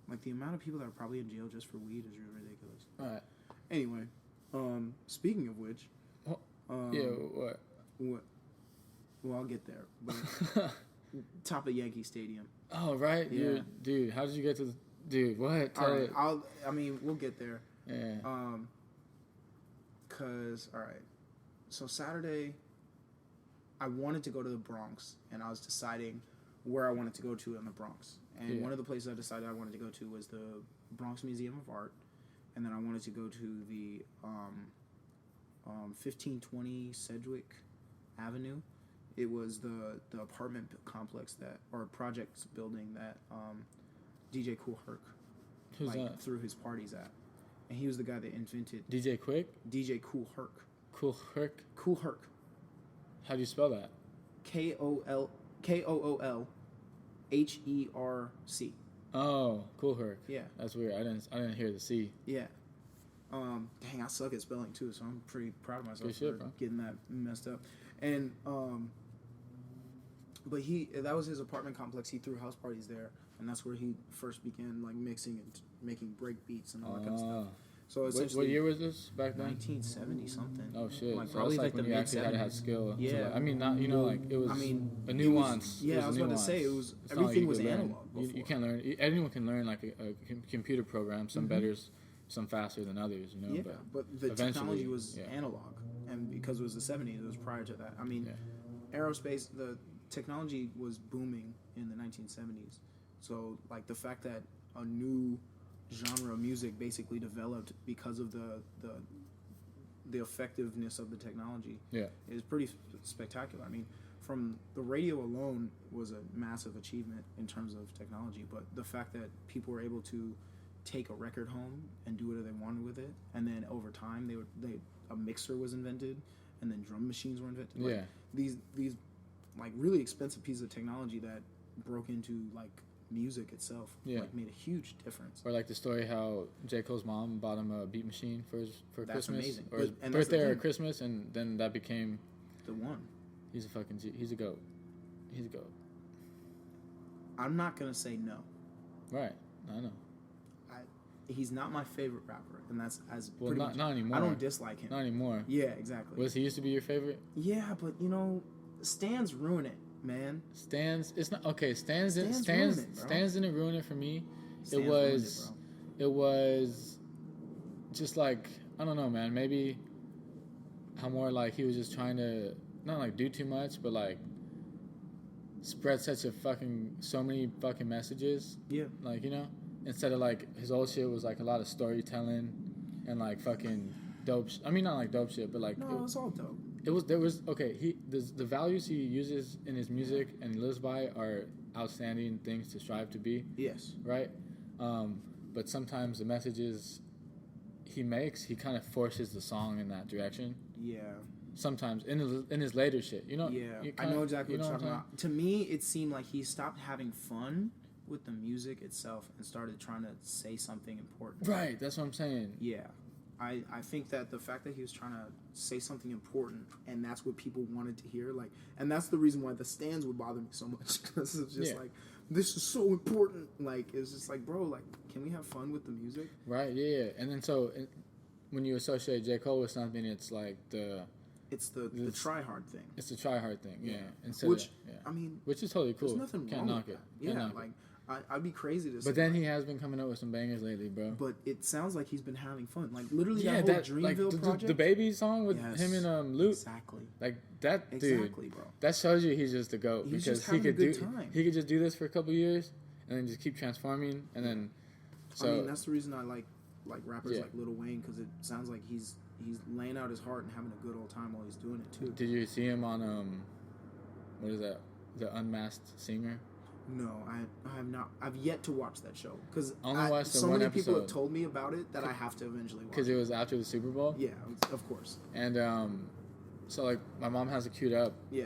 like the amount of people that are probably in jail just for weed is ridiculous. All right. Anyway, speaking of which, what? Well, I'll get there. But top of Yankee Stadium. Oh right, yeah, dude. How did you get to? Dude, what? Tell it. I mean, we'll get there. Yeah. All right. So Saturday, I wanted to go to the Bronx, and I was deciding where I wanted to go to in the Bronx. And one of the places I decided I wanted to go to was the Bronx Museum of Art, and then I wanted to go to the 1520 Sedgwick Avenue. It was the apartment complex or project building that DJ Kool Herc threw his parties at. And he was the guy that invented... DJ Quick? DJ Kool Herc. Kool Herc? Kool Herc. How do you spell that? KOOLHERC. Oh, Kool Herc. Yeah. That's weird. I didn't hear the C. Yeah. Dang, I suck at spelling too, so I'm pretty proud of myself for getting that messed up. And but that was his apartment complex. He threw house parties there, and that's where he first began like mixing and making break beats and all that kind of stuff. So What essentially, year was this back then? 1970 something. Oh shit! Like So probably that's like when the you actually had to have mid-70s. skill. Yeah. To, like, I mean, not like it was. I mean, a it nuance. was- yeah, It I was about to say, it nuance. was- It's not everything you was could learn. analog You before. can't learn. Anyone can learn like a computer program. Some better, some faster than others. You know. Yeah, but the eventually, technology was yeah. analog, and because it was the 70s, it was prior to that. I mean, Yeah. aerospace, the technology was booming in the 1970s. So, like the fact that a new genre of music basically developed because of the effectiveness of the technology Yeah. is pretty spectacular. I mean, from the radio alone was a massive achievement in terms of technology, but the fact that people were able to take a record home and do whatever they wanted with it, and then over time a mixer was invented, and then drum machines were invented. Like, Yeah. these like really expensive pieces of technology that broke into like music itself, Yeah. like made a huge difference. Or like the story how J. Cole's mom bought him a beat machine for That's Christmas amazing. or his And that's the birthday or thing. Christmas, and then that became The one. he's a fucking he's a goat. He's a goat. I'm not gonna say no. Right. I know. He's not my favorite rapper, and that's as Well, pretty not much. not anymore. I don't dislike him. Not anymore. Yeah, exactly. Was he used to be your favorite? Yeah, but you know, Stans ruin it, man. Stans. It's not okay. Stans ruined Stans it, bro. Stans didn't ruin it for me. Stans ruined was bro. it was just like I don't know, man. Maybe how more like he was just trying to not like do too much, but like spread so many fucking messages. Yeah. Like, you know, instead of like his old shit was like a lot of storytelling and like fucking dope. I mean, not like dope shit, but like No, it's all dope. there was okay. The values he uses in his music and lives by are outstanding things to strive to be. Yes. Right. But sometimes the messages he makes, he kind of forces the song in that direction. Yeah. Sometimes in his later shit, you know. Yeah. you I kinda- know exactly you what know you're talking I'm about. To me, it seemed like he stopped having fun with the music itself and started trying to say something important. saying? Right. That's what I'm saying. Yeah. I think that the fact that he was trying to say something important and that's what people wanted to hear, like, and that's the reason why the stands would bother me so much, because it's just Yeah. like, this is so important. Like, it's just like, bro, like, can we have fun with the music? Right. Yeah. And then when you associate J. Cole with something, it's like It's the try hard thing. it's the try hard thing. Yeah. Yeah. Instead Which, of, yeah. I mean, Which is totally cool. there's nothing Can't wrong knock with it. that. Can't Yeah, knock like, it. I'd be crazy to say But then that. he has been coming up with some bangers lately, bro. But it sounds like he's been having fun. Like, literally, Yeah, that whole like Dreamville project. the baby song with Yes. him and Luke, Exactly. like that dude. Exactly, bro. That shows you he's just a goat He's because just he having a could good do time. he could just do this for a couple years and then just keep transforming and then so I mean, that's the reason I like rappers Yeah. like Lil Wayne, because it sounds like he's laying out his heart and having a good old time while he's doing it too. did you see him on what is that, the Unmasked Singer? No, I have not. I've yet to watch that show because Only watched the so one many people have episode. told me about it that I have to eventually watch. Because it was after the Super Bowl. Yeah, of course. And so like my mom has it queued up Yeah.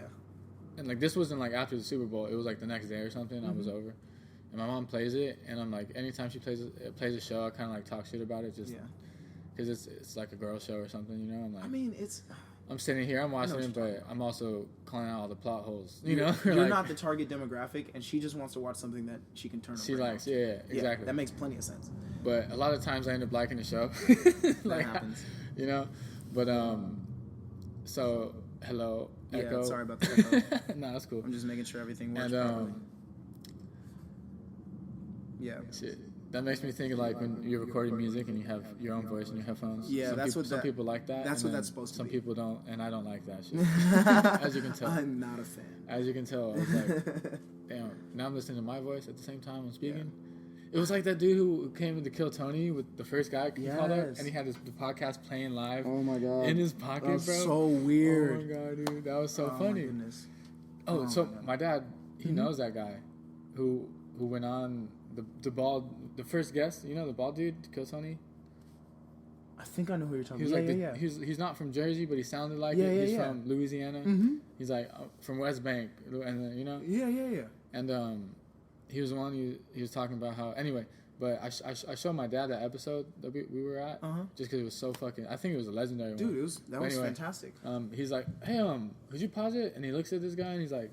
and like this wasn't like after the Super Bowl, it was like the next day or something. I was Mm-hmm. over and my mom plays it and I'm like anytime she plays a show I kind of like talk shit about it just Yeah. because it's like a girl show or something, you know. I'm like I mean, it's I'm sitting here, I'm watching what it, you're but I'm also calling out all the plot holes. You know, you're Like, not the target demographic, and she just wants to watch something that she can turn. her she brain likes, off. yeah, exactly. That makes plenty of sense. But a lot of times I end up liking the show. That happens. You know, but so hello, Yeah, Echo. sorry about the echo. No, that's cool. I'm just making sure everything works And properly. Yeah. shit. That makes me think of like when you're recording music and you have your own voice in your headphones. Yeah, that's what some that- people like that. that's and what then that's supposed to Some be. people don't, and I don't like that shit. As you can tell. I'm not a fan. As you can tell, I was like, damn. Now I'm listening to my voice at the same time I'm speaking. It was like that dude who came to Kill Tony with the first guy he called up, Yes. and he had the podcast playing live Oh my god. in his pocket, That was bro. so weird. Oh my god, dude, that was so Oh funny. My goodness. Oh, Oh so my God. my dad, he knows that guy, who went on the first guest. You know the bald dude, Kill Tony. I think I know who you're talking He was about. like he's not from Jersey, but he sounded like Yeah, it. yeah, He's yeah. from Louisiana. Mm-hmm. He's like from West Bank, and then, you know. Yeah. And he was the one he was talking about how anyway. But I showed my dad that episode that we were at Uh-huh. just because it was so fucking. I think it was a legendary Dude, one. that was anyway, fantastic. He's like, hey, could you pause it? And he looks at this guy and he's like,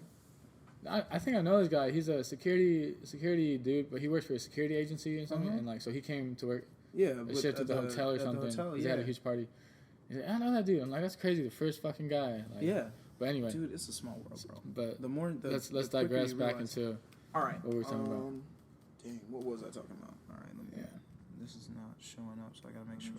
I think I know this guy. He's a security dude, but he works for a security agency or something. And like, so he came to work. Yeah, Shift at the hotel or something. He had a huge party. He's like, I know that dude. I'm like, that's crazy. The first fucking guy. Like, yeah. But anyway, dude, it's a small world, bro. But the more let's digress back into all right what we're talking about. Dang, what was I talking about? All right, let me. Yeah. This is not showing up, so I gotta make sure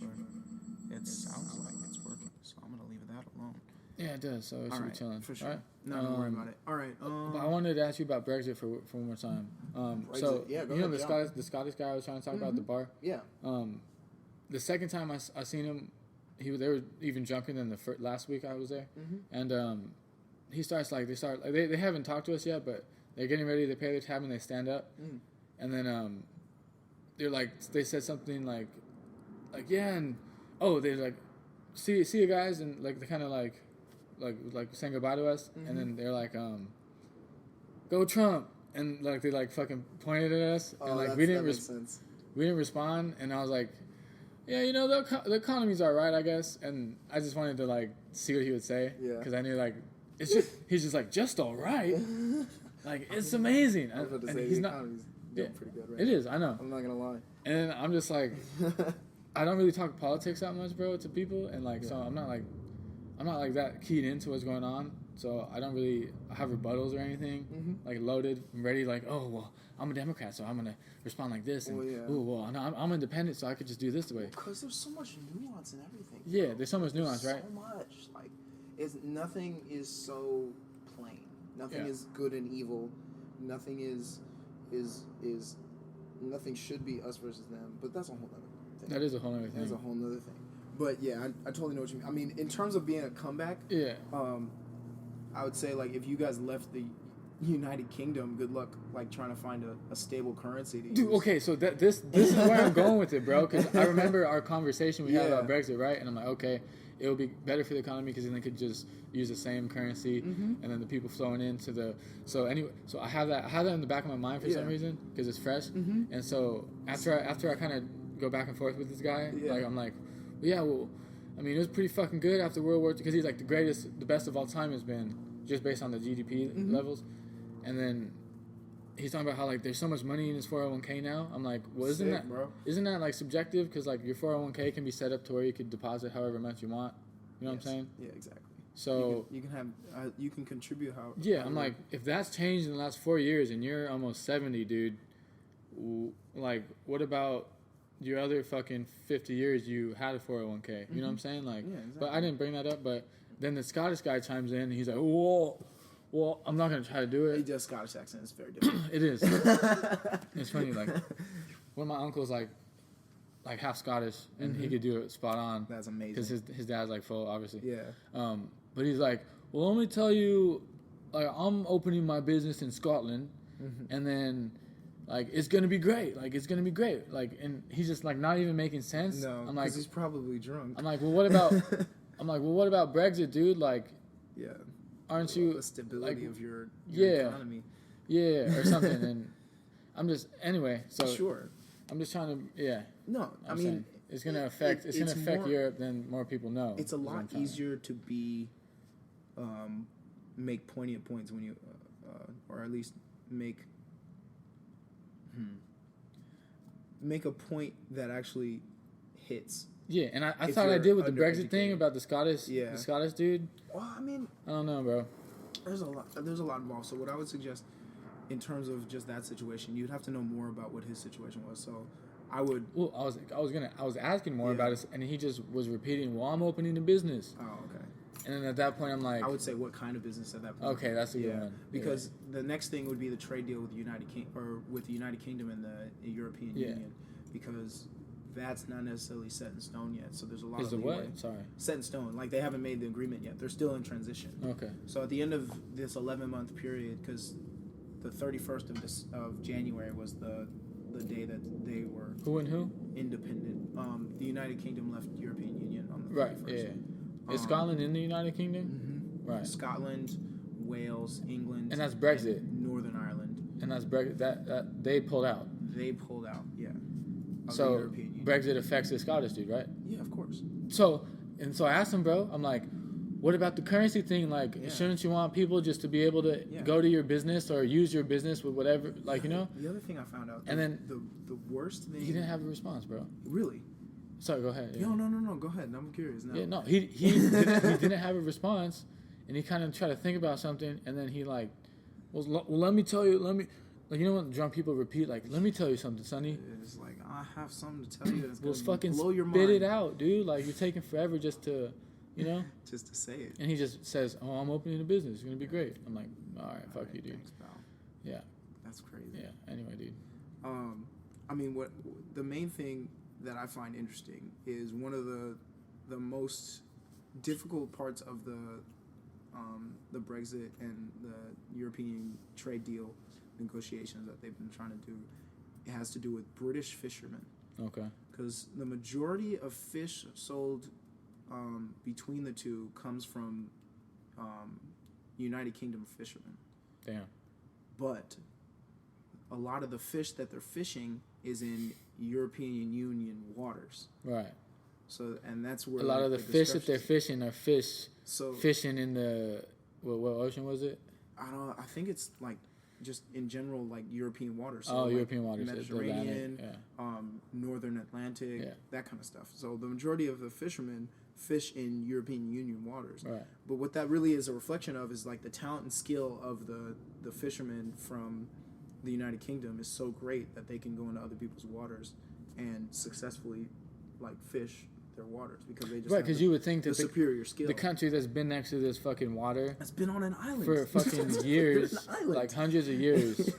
it sounds like it's working. So I'm gonna leave that alone. Yeah, it does. So it should be chilling. For sure. Right? No, don't worry about it. All right. But I wanted to ask you about Brexit for one more time. So yeah, you know the Scottish guy I was trying to talk about at the bar. Yeah. The second time I seen him, they were even drunker than the last week I was there, and he starts like they haven't talked to us yet, but they're getting ready to pay their tab and they stand up, and then they're like they said something like yeah, and they're like see you guys, and like they kind of like saying goodbye to us, and then they're like go Trump, and like they like fucking pointed at us, and like we didn't respond, and I was like, yeah, you know, the economy's all right, I guess, and I just wanted to like see what he would say, because I knew like he's just like just all right, like it's amazing. I was about to and say he's the not economy's doing pretty good, right? It is, I know. I'm not gonna lie. And I'm just like, I don't really talk politics that much, bro, to people, and like so I'm not like that keyed into what's going on, so I don't really have rebuttals or anything like loaded and ready. Like, oh well, I'm a Democrat, so I'm gonna respond like this, and I'm independent, so I could just do this way. Because there's so much nuance in everything. Yeah, bro. There's so much nuance, right? So much, like, nothing is so plain. Nothing is good and evil. Nothing is nothing should be us versus them. But that's a whole other thing. That is a whole other thing. That's a whole other thing. But yeah, I totally know what you mean. I mean, in terms of being a comeback, I would say like if you guys left the United Kingdom, good luck like trying to find a stable currency to use. Dude, okay, so this is where I'm going with it, bro. Because I remember our conversation we had about Brexit, right? And I'm like, okay, it would be better for the economy because then they could just use the same currency, and then the people flowing into the. So anyway, so I have that in the back of my mind for some reason because it's fresh, and so after I kind of go back and forth with this guy, like I'm like, yeah, well, I mean, it was pretty fucking good after World War II because he's like the best of all time has been just based on the GDP levels, and then he's talking about how like there's so much money in his 401k now. I'm like, well, isn't that like subjective? Because like your 401k can be set up to where you could deposit however much you want. You know what I'm saying? Yeah, exactly. So you can have you can contribute how. Yeah, I'm like, if that's changed in the last 4 years and you're almost 70, dude, like what about your other fucking 50 years you had a 401k? You know what I'm saying? Like, exactly. But I didn't bring that up. But then the Scottish guy chimes in and he's like, whoa. Well, I'm not gonna try to do it. He does Scottish accent. It's very different. It is. It's funny. Like one of my uncles, like half Scottish, and he could do it spot on. That's amazing. Because his dad's like full, obviously. Yeah. But he's like, well, let me tell you, like I'm opening my business in Scotland, and then like it's gonna be great. Like it's gonna be great. Like, and he's just like not even making sense. No. I'm like, he's probably drunk. I'm like, well, what about? What about Brexit, dude? Like, yeah. Aren't you the stability of your economy? Yeah, or something. And I'm just anyway. So sure. I'm just trying to No, I mean saying, it's gonna affect Europe than more people know. It's a lot easier to be make poignant points when you or at least make a point that actually hits. Yeah, and I thought I did with the Brexit thing about the Scottish dude. Well, I mean, I don't know, bro. There's a lot involved. So what I would suggest, in terms of just that situation, you'd have to know more about what his situation was. So, I would. Well, I was asking more about it, and he just was repeating, "Well, I'm opening a business." Oh, okay. And then at that point, I'm like, I would say what kind of business at that point. Okay, that's a good one. Because the next thing would be the trade deal with the United Kingdom and the European Union, because that's not necessarily set in stone yet. So there's a lot of leeway. What? Sorry. Set in stone. Like they haven't made the agreement yet. They're still in transition. Okay. So at the end of this 11-month period, because the 31st of January was the day that they were independent. The United Kingdom left the European Union on the 31st. Right. Yeah. Is Scotland in the United Kingdom? Mm-hmm. Right. Scotland, Wales, England, and that's Brexit. And Northern Ireland. And that's Brexit. That they pulled out. They pulled out. Yeah. So Brexit affects the Scottish dude, right? Yeah, of course. So I asked him, bro. I'm like, what about the currency thing? Like, shouldn't you want people just to be able to go to your business or use your business with whatever, like, you know? The other thing I found out, And then the worst thing... He didn't have a response, bro. Really? Sorry, go ahead. Yeah. No, go ahead. I'm curious now. Yeah, no, he didn't have a response, and he kind of tried to think about something, and then he like, well, let me tell you, like, you know when drunk people repeat, like, let me tell you something, Sonny. It's like, I have something to tell you that's Well, going fucking to blow your mind. spit it out, dude. Like, you're taking forever just to, you know? Just to say it. And he just says, oh, I'm opening a business. It's going to be great. I'm like, all right, fuck you, dude. Thanks, pal. Yeah. That's crazy. Yeah, anyway, dude. I mean, what the main thing that I find interesting is one of the most difficult parts of the Brexit and the European trade deal negotiations that they've been trying to do. It has to do with British fishermen. Okay. Because the majority of fish sold between the two comes from United Kingdom fishermen. Damn. But a lot of the fish that they're fishing is in European Union waters. Right. So, and that's where a lot of the fish that they're fishing are fishing in the what ocean was it? I think it's like just in general like European waters. So like European waters, Mediterranean, Atlantic, Northern Atlantic, that kind of stuff. So the majority of the fishermen fish in European Union waters. Right. But what that really is a reflection of is like the talent and skill of the fishermen from the United Kingdom is so great that they can go into other people's waters and successfully like fish their waters because they just right, because you would think that the superior skill. The country that's been next to this fucking water has been on an island for fucking years, like hundreds of years,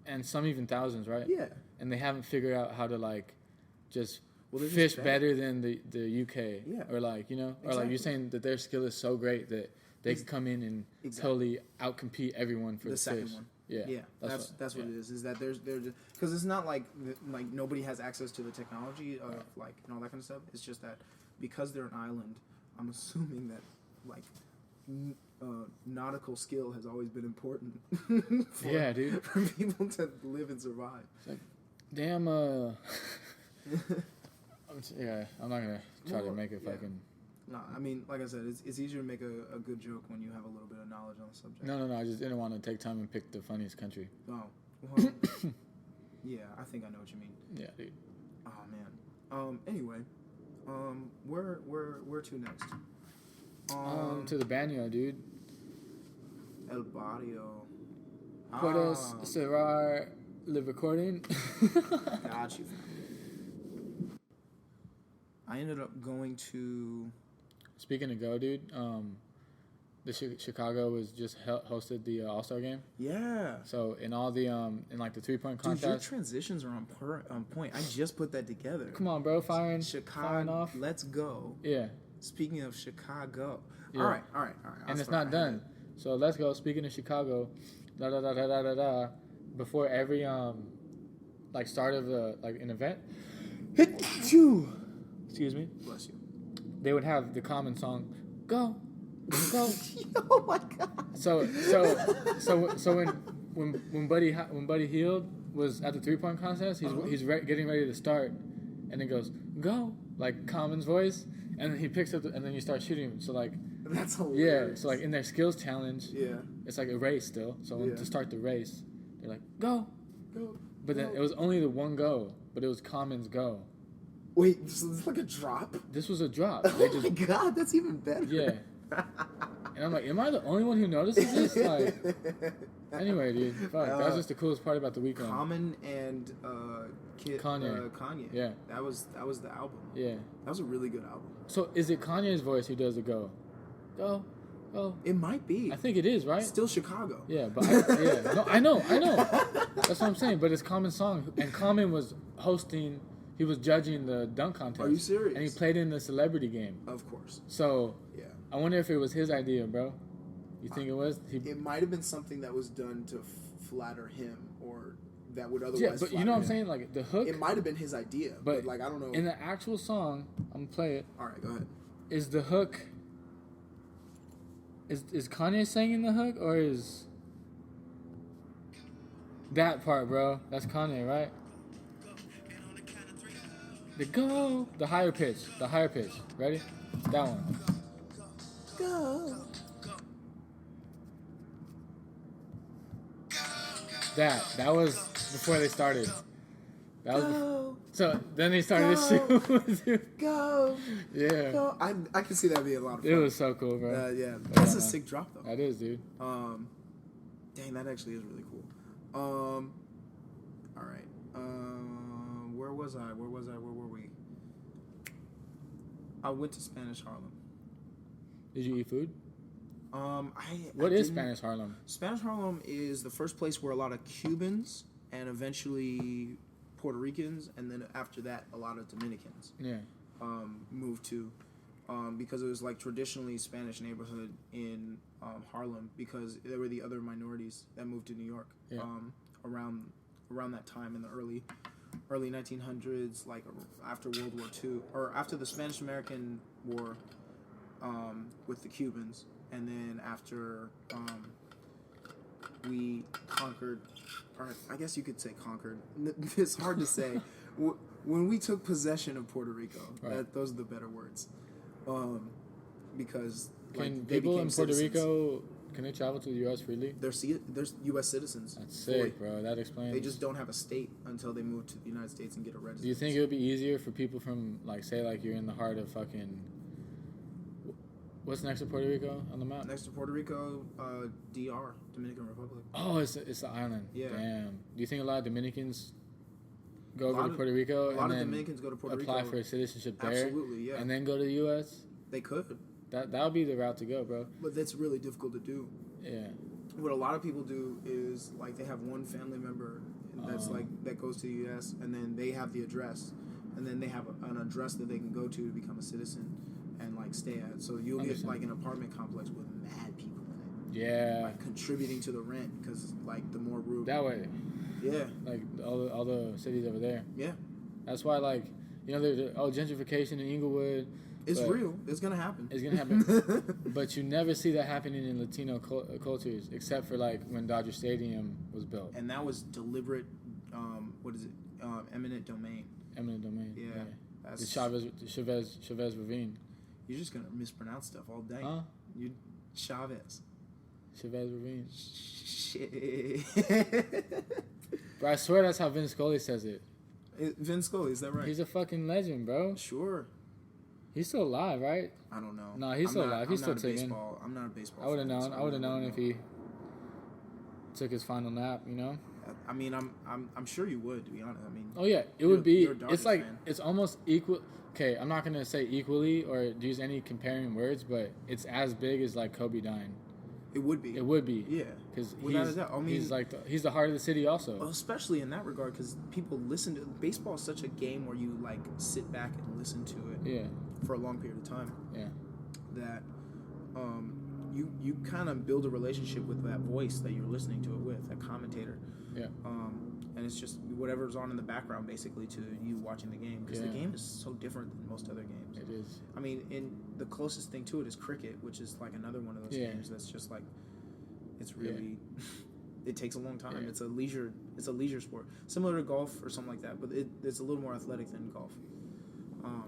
and some even thousands, right? Yeah. And they haven't figured out how to like just just fish better than the UK, or like, you know, or like you're saying that their skill is so great that they can come in and totally outcompete everyone for the second fish. one. Yeah, that's what it is. Is that there's because it's not like nobody has access to the technology of like and all that kind of stuff. It's just that because they're an island, I'm assuming that like nautical skill has always been important. Dude, for people to live and survive. It's like, damn. I'm not gonna try to make it fucking. No, I mean, like I said, it's easier to make a good joke when you have a little bit of knowledge on the subject. No, I just didn't want to take time and pick the funniest country. Oh, well, yeah, I think I know what you mean. Yeah, dude. Oh man. Anyway, where to next? To the Banyo, dude. El Barrio. Puedes cerrar the recording? Got you. I ended up going to. Speaking of go, dude, the Chicago was just hosted the All-Star game. Yeah. So in all the in like the 3-point contest. Dude, your transitions are on point. I just put that together. Come on, bro, firing off. Let's go. Yeah. Speaking of Chicago. Yeah. All right. And it's not done. So let's go. Speaking of Chicago, before every like start of an event. Excuse me. Bless you. They would have the common song, "Go, go." Oh my God. So when Buddy Hield was at the 3-point contest, he's getting ready to start, and it goes, "Go," like Common's voice, and then he picks up, and then you start shooting. So like. That's hilarious. Yeah. So like in their skills challenge. Yeah. It's like a race still. So to start the race, they're like, "Go." Go. But then it was only the one go, but it was Common's go. Wait, this is like a drop? This was a drop. Oh my God, that's even better. Yeah. And I'm like, am I the only one who notices this? Like, anyway, dude, fuck, that was just the coolest part about the weekend. Common and Kanye. Yeah. That was the album. Yeah. That was a really good album. So is it Kanye's voice who does the go? Go. Go. It might be. I think it is, right? Still Chicago. Yeah, but No, I know. That's what I'm saying. But it's Common's song, and Common was hosting. He was judging the dunk contest. Are you serious? And he played in the celebrity game. Of course. So, yeah. I wonder if it was his idea, bro. You think it was? It might have been something that was done to flatter him, or that would otherwise. Yeah, but you know what I'm saying? Like the hook. It might have been his idea, but like I don't know. In the actual song, I'm gonna play it. All right, go ahead. Is the hook? Is Kanye singing the hook, or is that part, bro? That's Kanye, right? The higher pitch. Ready? That one. Go. That was before they started. That was Go. so then they started this shit. Go. Yeah. Go. I can see that being a lot of fun. It was so cool, bro. Yeah. That's a sick drop though. That is, dude. Dang, that actually is really cool. All right. Where was I? Where were we? I went to Spanish Harlem. Did you eat food? What is Spanish Harlem? Spanish Harlem is the first place where a lot of Cubans and eventually Puerto Ricans, and then after that, a lot of Dominicans. Yeah. Moved to, because it was like traditionally Spanish neighborhood in Harlem, because there were the other minorities that moved to New York. Yeah. Around that time in the early 1900s, like after World War II, or after the Spanish-American War, with the Cubans, and then after we conquered, or I guess you could say conquered. It's hard to say. When we took possession of Puerto Rico, right. Those are the better words, because can people in Puerto Rico, can they travel to the U.S. freely? There's U.S. citizens. That's sick, bro. That explains. They just don't have a state until they move to the United States and get a residency. Do you think it would be easier for people from, like, say, like, you're in the heart of fucking... What's next to Puerto Rico on the map? Next to Puerto Rico, DR, Dominican Republic. Oh, it's an island. Yeah. Damn. Do you think a lot of Dominicans go over to Puerto Rico a lot of Dominicans go to Puerto Rico, apply for citizenship there? Absolutely, yeah. And then go to the U.S.? They could. That would be the route to go, bro. But that's really difficult to do. Yeah. What a lot of people do is, like, they have one family member that's that goes to the U.S. and then they have the address, and then they have an address that they can go to become a citizen and, like, stay at. So you'll get, like, an apartment complex with mad people in it. Yeah. Like, contributing to the rent because, like, the more room. That way. Yeah. Like all the cities over there. Yeah. That's why, like, you know, there's gentrification in Inglewood. It's real. It's gonna happen. It's gonna happen. But you never see that happening in Latino cultures, except for, like, when Dodger Stadium was built. And that was deliberate. What is it? Eminent domain. Eminent domain. Yeah. The Chavez Ravine. You're just gonna mispronounce stuff all day. Huh? You Chavez. Chavez Ravine. Shit. Bro, I swear that's how Vince Scully says it. Vince Scully, is that right? He's a fucking legend, bro. Sure. He's still alive, right? I don't know. No, he's still alive. He's still ticking. I'm not a baseball. I would have fan, known. so I would have known if he took his final nap. You know. I mean, I'm sure you would, to be honest. I mean. Oh yeah, it would be. You're a Dodgers It's like fan. it's almost equal. Okay, I'm not gonna say equally or use any comparing words, but it's as big as, like, Kobe dying. It would be. It would be. Yeah. Because Without a doubt. I mean, he's like he's the heart of the city also. Especially in that regard, because people listen to baseball is such a game where you, like, sit back and listen to it. Yeah. For a long period of time. Yeah. That you kind of build a relationship with that voice that you're listening to it with, that commentator. Yeah. And it's just whatever's on in the background, basically, to you watching the game, because the Yeah. game is so different than most other games. It is. I mean, the closest thing to it is cricket, which is, like, another one of those Yeah. games that's just, like, it's really it takes a long time. Yeah. It's a leisure sport, similar to golf or something like that, but it's a little more athletic than golf.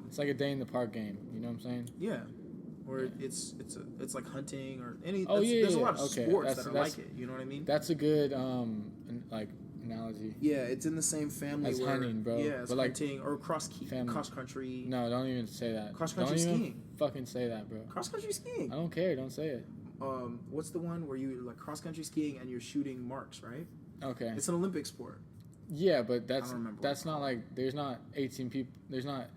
It's like a day in the park game. You know what I'm saying? Yeah. Or it's like hunting or any. Oh, yeah, There's a yeah. lot of Okay, sports that are that's- like it. You know what I mean? That's a good like analogy. Yeah, it's in the same family. As where, hunting, bro. Yeah, it's But, like, hunting or cross family. country. No, don't even say that. Cross-country don't even skiing. fucking say that, bro. Cross country skiing. I don't care. Don't say it. What's the one where you, like, cross country skiing and you're shooting marks, right? Okay. It's an Olympic sport. Yeah, but I don't remember that's not like there's not 18 people. There's not,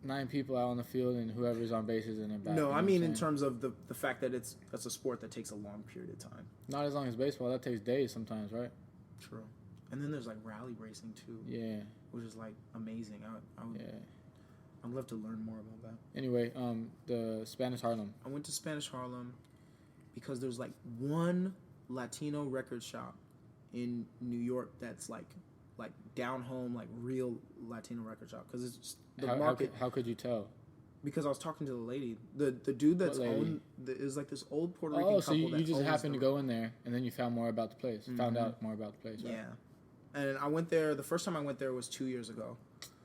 9 people out on the field and whoever's on base is in the back. No, you know I what mean I'm in saying? terms of the fact that that's a sport that takes a long period of time. Not as long as baseball. That takes days sometimes, right? True. And then there's, like, rally racing too, Yeah. which is, like, amazing. Yeah. I'd love to learn more about that. Anyway, the Spanish Harlem. I went to Spanish Harlem because there's, like, one Latino record shop in New York that's like down home, like, real Latino record shop, because it's just the market. How could you tell? Because I was talking to the lady, the dude that's What lady? is like this old Puerto Rican Oh, so couple. you just happened to go in there and then you found more about the place. Found out more about the place. Right? Yeah, And I went there. The first time I went there was 2 years ago.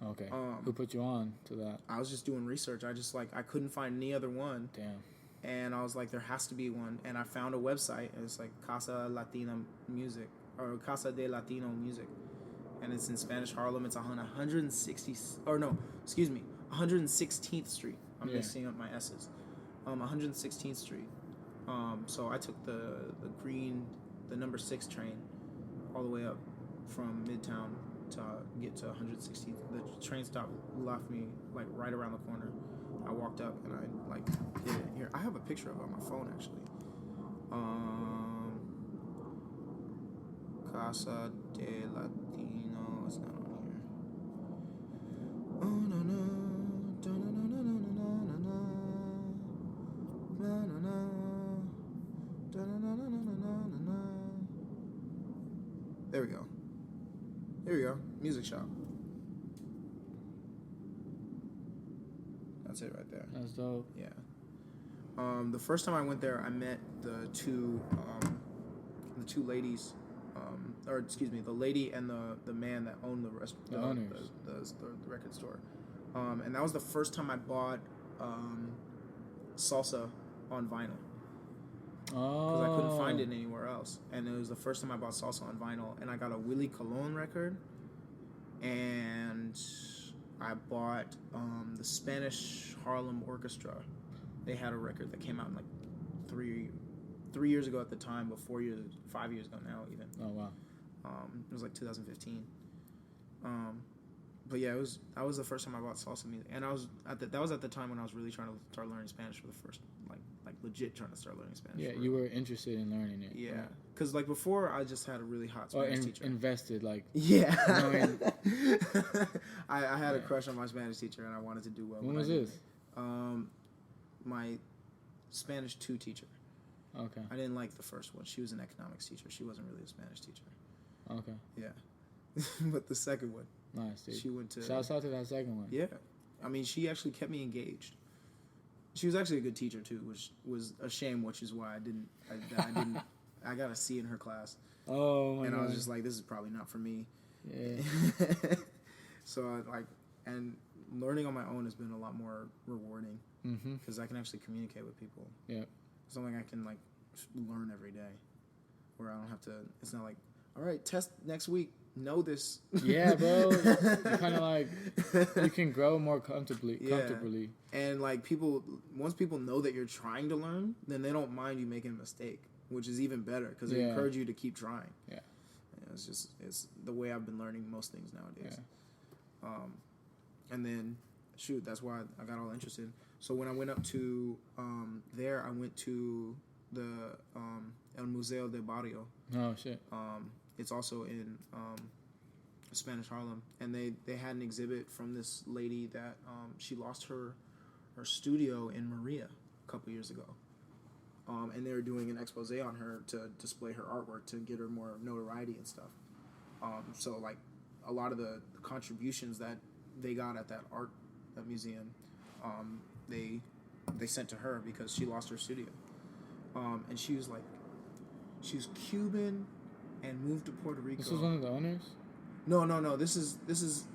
Okay. Who put you on to that? I was just doing research. I couldn't find any other one. Damn. And I was like, there has to be one. And I found a website. It's like Casa Latina Music or Casa de Latino Music, and it's in Spanish Harlem. It's on 116th Street. I'm mixing up my S's. 116th Street. So I took the number 6 train all the way up from Midtown to get to 116th. The train stop left me like right around the corner. I walked up and I like hit it. Here, I have a picture of it on my phone actually. Casa de Latino. It's not on here. Oh no no. There we go. Here we go. Music shop. That's it right there. That's dope. Yeah. The first time I went there, I met the two ladies, the lady and the man that owned the record store. And that was the first time I bought salsa on vinyl. Because I couldn't find it anywhere else. And it was the first time I bought salsa on vinyl. And I got a Willie Colon record. And I bought the Spanish Harlem Orchestra. They had a record that came out in like three years ago at the time, but 5 years ago now even. Oh, wow. It was like 2015. But yeah, that was the first time I bought salsa music. And that was at the time when I was really trying to start learning Spanish for the first, like legit trying to start learning Spanish. Yeah, you were interested in learning it. Yeah, because like before, I just had a really hot Spanish teacher. Invested, like. Yeah. You know what I mean? I had a crush on my Spanish teacher, and I wanted to do well. When was this? My Spanish 2 teacher. Okay. I didn't like the first one. She was an economics teacher. She wasn't really a Spanish teacher. Okay. Yeah. But the second one. Nice, dude. She went to. Shouts out to that second one. Yeah. I mean, she actually kept me engaged. She was actually a good teacher too, which was a shame, which is why I got a C in her class. Oh my God. I was just like, this is probably not for me. Yeah. So and learning on my own has been a lot more rewarding because I can actually communicate with people. Yeah. Something I can like learn every day, where I don't have to. It's not like, all right, test next week. Know this. Yeah, bro. You kind of like you can grow more comfortably. And like once people know that you're trying to learn, then they don't mind you making a mistake, which is even better because they encourage you to keep trying. Yeah. It's the way I've been learning most things nowadays. Yeah. And then that's why I got all interested. So when I went up to there, I went to the El Museo del Barrio. Oh shit. It's also in Spanish Harlem, and they had an exhibit from this lady that she lost her studio in Maria a couple years ago, and they were doing an expose on her to display her artwork to get her more notoriety and stuff. So like a lot of the contributions that they got at that museum, they sent to her because she lost her studio, and she was Cuban and moved to Puerto Rico. This was one of the owners? No. This is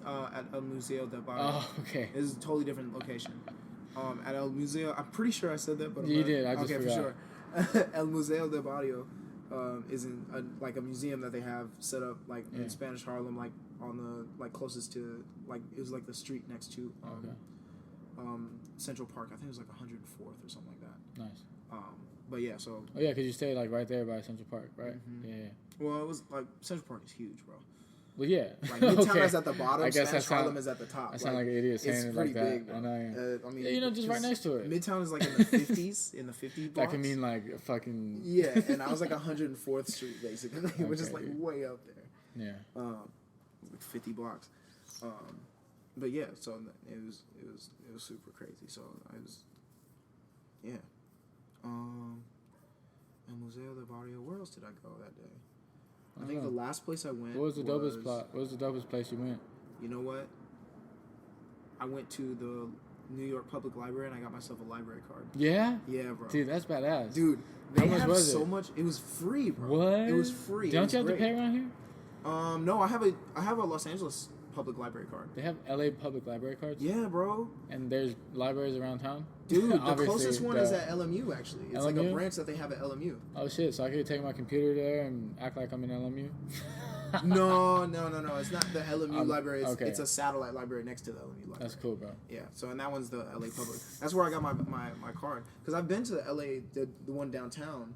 at El Museo del Barrio. Oh, okay. This is a totally different location. At El Museo, I'm pretty sure I said that, but you did. I just forgot. For sure. El Museo del Barrio is in a museum that they have set up in Spanish Harlem, like on the closest to it was like the street next to Central Park. I think it was like 104th or something like that. Nice. But yeah, so. Oh yeah, because you stayed right there by Central Park, right? Mm-hmm. Yeah. Well, it was Central Park is huge, bro. Well, yeah. Midtown is at the bottom. I guess Spanish Harlem is at the top. I sound like an idiot saying it like that. Big, bro. I know. I mean, just right next to it. Midtown is like in the 50s, in the 50 blocks. That can mean like fucking. Yeah, and I was like 104th Street basically, which is way up there. Yeah. Like 50 blocks. But yeah, so it was super crazy. So I was, yeah. El Museo del Barrio. Where else did I go that day? I think the last place I went. What was the dopest plot? What was the dopest place you went? You know what? I went to the New York Public Library and I got myself a library card. Yeah? Yeah, bro. Dude, that's badass. Dude, how much was so much. It was free, bro. What? It was free. Don't you have to pay around here? No, I have a Los Angeles public library card. They have LA public library cards. Yeah, bro. And there's libraries around town. Dude, the Obviously, closest one is at LMU. Actually, it's like a LMU? branch that they have at LMU. Oh shit! So I could take my computer there and act like I'm in LMU. No. It's not the LMU library. It's, okay. it's a satellite library next to the LMU library. That's cool, bro. Yeah. So and that one's the LA public. That's where I got my card. Because I've been to the LA, the one downtown.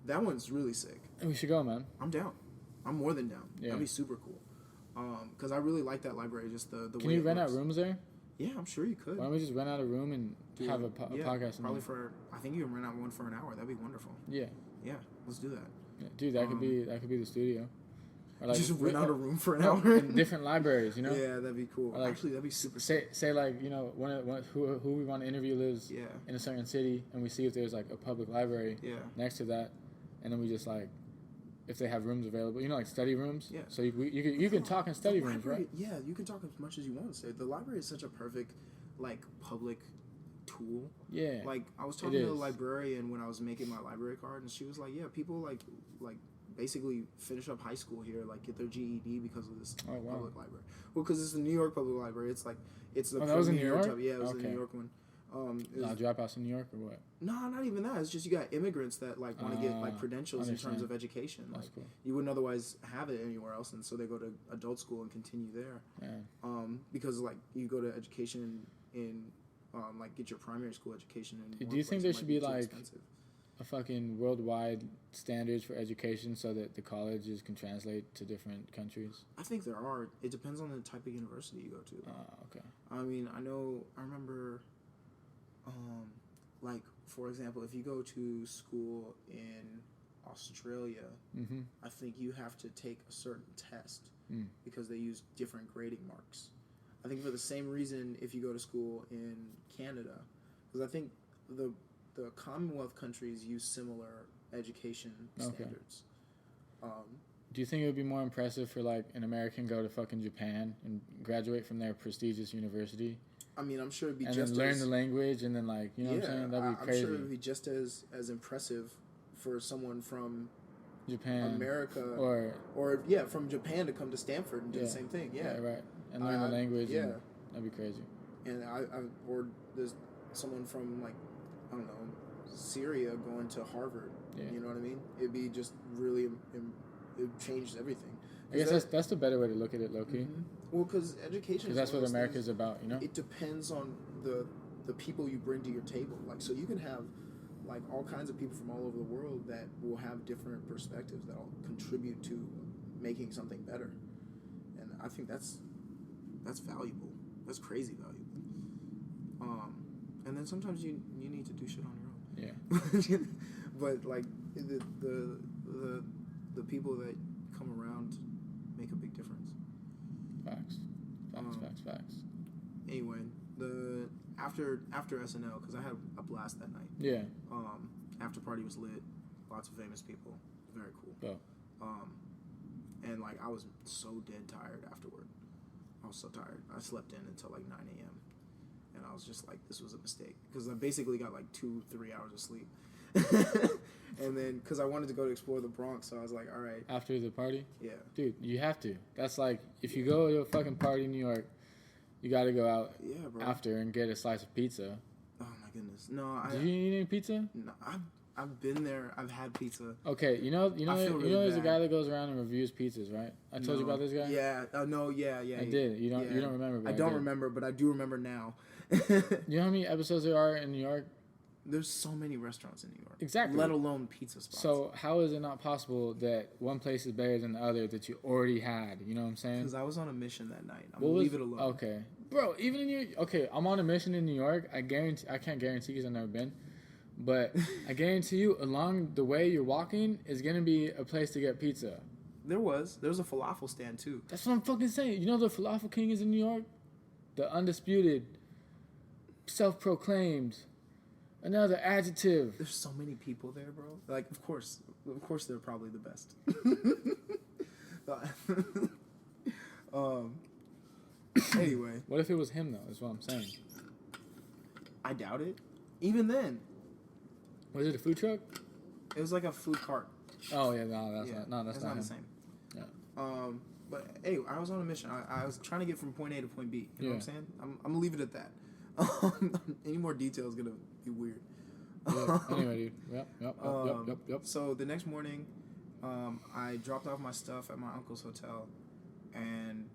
That one's really sick. We should go, man. I'm down. I'm more than down. Yeah. That'd be super cool. Because I really like that library. Just the Can way you it rent out works. rooms there? Yeah, I'm sure you could. Why don't we just rent out a room and have a podcast? In Probably there? for. I think you can rent out one for an hour. That'd be wonderful. Yeah. Yeah, let's do that. Yeah. Dude, that could be the studio. Or like, Just rent out a room for an no, hour. in different libraries, you know. Yeah, that'd be cool. Or like, Actually, that'd be super. Say like, you know, who we want to interview lives Yeah. in a certain city, and we see if there's like a public library Yeah. next to that, and then we just like, if they have rooms available, you know, like study rooms. Yeah. So you can talk in study rooms, right? Yeah, you can talk as much as you want to say. The library is such a perfect, like, public tool. Yeah. Like, I was talking to the is. librarian when I was making my library card, and she was like, "Yeah, people like basically finish up high school here, like get their GED because of this Oh, wow. public library. Well, because it's the New York Public Library. It's like it's the Oh, that was in New premier York? type- Yeah, it was the Okay. New York one. It was- Dropouts in New York or what? No, not even that. It's just you got immigrants that like want to get like credentials in terms understand. of education. That's Like cool. you wouldn't otherwise have it anywhere else, and so they go to adult school and continue there. Yeah. Because like you go to education in like get your primary school education. In Do you think workplace, there it should might be too like expensive. a fucking worldwide standards for education so that the colleges can translate to different countries? I think there are. It depends on the type of university you go to. Okay. I mean, I remember, like, for example, if you go to school in Australia, Mm-hmm. I think you have to take a certain test because they use different grading marks. I think for the same reason if you go to school in Canada, because I think the Commonwealth countries use similar education Okay. standards. Do you think it would be more impressive for like an American go to fucking Japan and graduate from their prestigious university I mean, I'm sure it'd be and just then learn as, the language and then like, you know what I'm saying? That'd be crazy. I'm sure it'd be just as impressive for someone from Japan, America or from Japan to come to Stanford and do the same thing. Yeah, right, and learn the language. Yeah, and that'd be crazy. and or there's someone from like I don't know Syria going to Harvard. Yeah. You know what I mean? It'd be just really it changed everything. I guess that's the better way to look at it, low key. Mm-hmm. Well, because education. Because that's what America's about, you know. It depends on the people you bring to your table. Like, so you can have like all kinds of people from all over the world that will have different perspectives that'll contribute to making something better. And I think that's valuable. That's crazy valuable. And then sometimes you need to do shit on your own. Yeah. But like the people that come around make a big difference. Facts. Anyway, after SNL, because I had a blast that night. Yeah. After party was lit, lots of famous people, very cool. Yeah. And like I was so dead tired afterward. I was so tired. I slept in until like 9 a.m. And I was just like, this was a mistake because I basically got like 2-3 hours of sleep. And then because I wanted to go to explore the Bronx, so I was like, all right. After the party? Yeah. Dude, you have to. That's like, if you go to a fucking party in New York, you got to go out after and get a slice of pizza. Oh my goodness. No, Did you eat any pizza? No, I've been there. I've had pizza. Okay, you know, really there's a bad. guy that goes around and reviews pizzas, right? I told you about this guy. Yeah. No. Yeah. I did. You don't remember? But I don't remember, but I do remember now. You know how many episodes there are in New York? There's so many restaurants in New York. Exactly. Let alone pizza spots. So how is it not possible that one place is better than the other that you already had? You know what I'm saying? Because I was on a mission that night. I'm gonna leave it alone. Okay, bro. Even in I'm on a mission in New York. I can't guarantee because I've never been, but I guarantee you, along the way you're walking is gonna be a place to get pizza. There was a falafel stand too. That's what I'm fucking saying. You know the Falafel King is in New York, the undisputed, self-proclaimed. Another adjective. There's so many people there, bro. Like, of course, they're probably the best. Anyway, What if it was him though? Is what I'm saying. I doubt it. Even then, Was it a food truck? it was like a food cart. Oh yeah, no, that's Yeah, not. No, that's not him. the same. Yeah. But anyway, I was on a mission. I was trying to get from point A to point B. You know what I'm saying? I'm gonna leave it at that. Any more detail is gonna be weird. Yeah. Anyway, dude. Yep. So the next morning, I dropped off my stuff at my uncle's hotel, and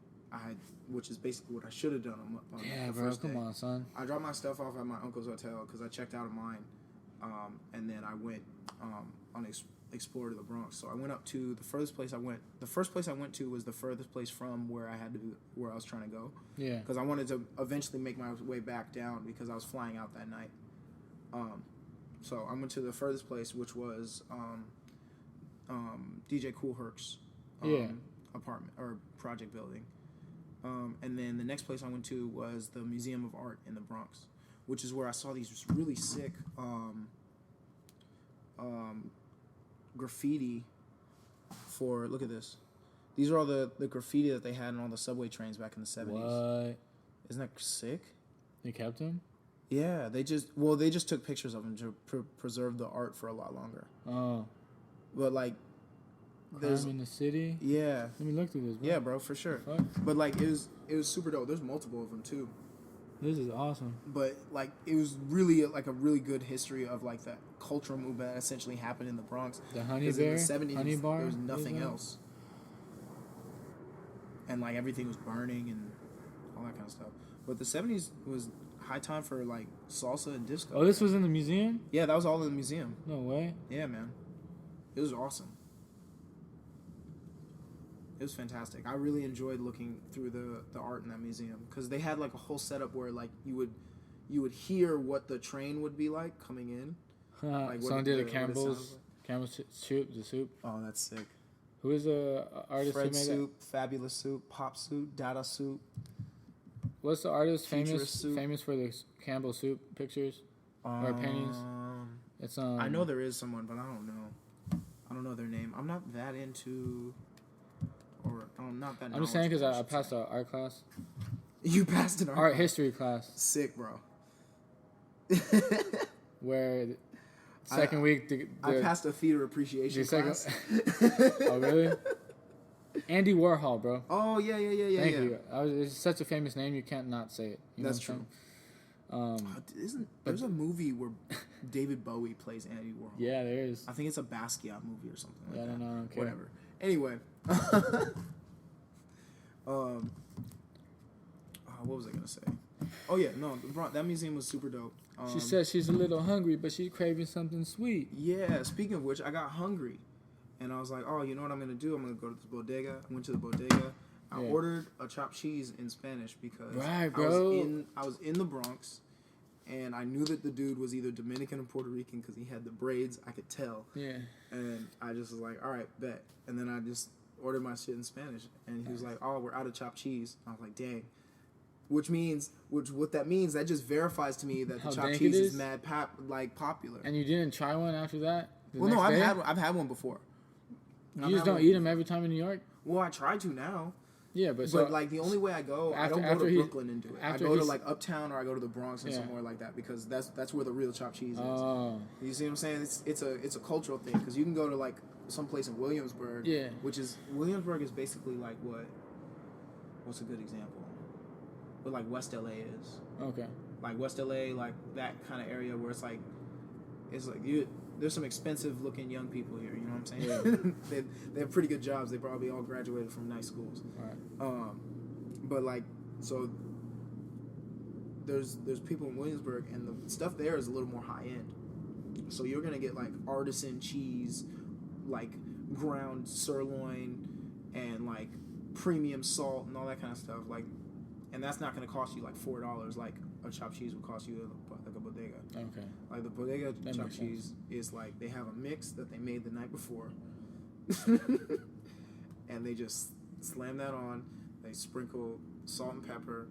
which is basically what I should have done on Yeah, the bro. first day. Come on, son. I dropped my stuff off at my uncle's hotel because I checked out of mine, and then I went on explore to the Bronx. So I went up to the furthest place I went. The first place I went to was the furthest place from where I was trying to go. Yeah. Because I wanted to eventually make my way back down because I was flying out that night. So I went to the furthest place, which was DJ Kool Herc's apartment or project building. And then the next place I went to was the Museum of Art in the Bronx, which is where I saw these really sick graffiti for, look at this. These are all the graffiti that they had on all the subway trains back in the 70s. What? Isn't that sick? You kept him? Yeah, they just took pictures of them to preserve the art for a lot longer. Oh. But like, Crime in the city? Yeah. Let me look through this, bro. Yeah, bro, for sure. Fuck. But like, it was super dope. There's multiple of them too. This is awesome. But like, it was really like a really good history of like that cultural movement that essentially happened in the Bronx. The Honey 'Cause Bear? in the 70s, Honey Bar? there was nothing else. And like everything was burning and all that kind of stuff. But the 70s was high time for like salsa and disco. Oh, this was in the museum? Yeah, that was all in the museum. No way. Yeah, man. It was awesome. It was fantastic. I really enjoyed looking through the art in that museum because they had like a whole setup where like you would hear what the train would be like coming in. Like Someone did a what it Campbell's soup, the soup. Oh, that's sick. Who is the artist Fred who made Soup, Fabulous Soup, Pop Soup, Dada Soup. that? What's the artist Futurist Soup. famous for the Campbell soup pictures or paintings? It's I know there is someone, but I don't know. I don't know their name. I'm not that into, or I'm not that. I'm just saying because I knowledgeable, passed an art class, You passed an art history class, Sick, bro. where second week I passed a theater appreciation the second- class. Oh really? Andy Warhol, bro. Oh yeah. Thank you. It's such a famous name, you can't not say it. You know That's what I'm true. There's a movie where David Bowie plays Andy Warhol? Yeah, there is. I think it's a Basquiat movie or something like Yeah, I that. don't know. I don't care. Whatever. Anyway, what was I gonna say? Oh yeah, no, that museum was super dope. She said she's a little hungry, but she's craving something sweet. Yeah. Speaking of which, I got hungry, and I was like, oh, you know what I'm gonna do? I'm gonna go to the bodega. I went to the bodega. I ordered a chopped cheese in Spanish because Right, bro. I was in the Bronx, and I knew that the dude was either Dominican or Puerto Rican because he had the braids. I could tell. Yeah. And I just was like, all right, bet. And then I just ordered my shit in Spanish, and he was like, oh, we're out of chopped cheese. And I was like, dang. What that means, that just verifies to me that How the chopped dank cheese it is is? mad popular. And you didn't try one after that? Well, no, I've had one before. You just don't eat them every time in New York? Well, I try to now. Yeah, but like the only way I go, I don't go to Brooklyn and do it. I go to like Uptown or I go to the Bronx and somewhere like that because that's where the real chopped cheese is. Oh. You see what I'm saying? It's a cultural thing because you can go to like someplace in Williamsburg. Yeah. Williamsburg is basically like what's a good example? What like West LA is. Okay. Like West LA, like that kind of area where it's like there's some expensive looking young people here, you know what I'm saying? Yeah. they have pretty good jobs. They probably all graduated from nice schools. Right. But like, so there's people in Williamsburg, and the stuff there is a little more high end. So you're gonna get like artisan cheese, like ground sirloin, and like premium salt and all that kind of stuff. Like, and that's not gonna cost you like $4 like a chopped cheese would cost you like a bodega. Okay. Like the bodega That chopped makes cheese is like they have a mix that they made the night before, and they just slam that on. They sprinkle salt and pepper.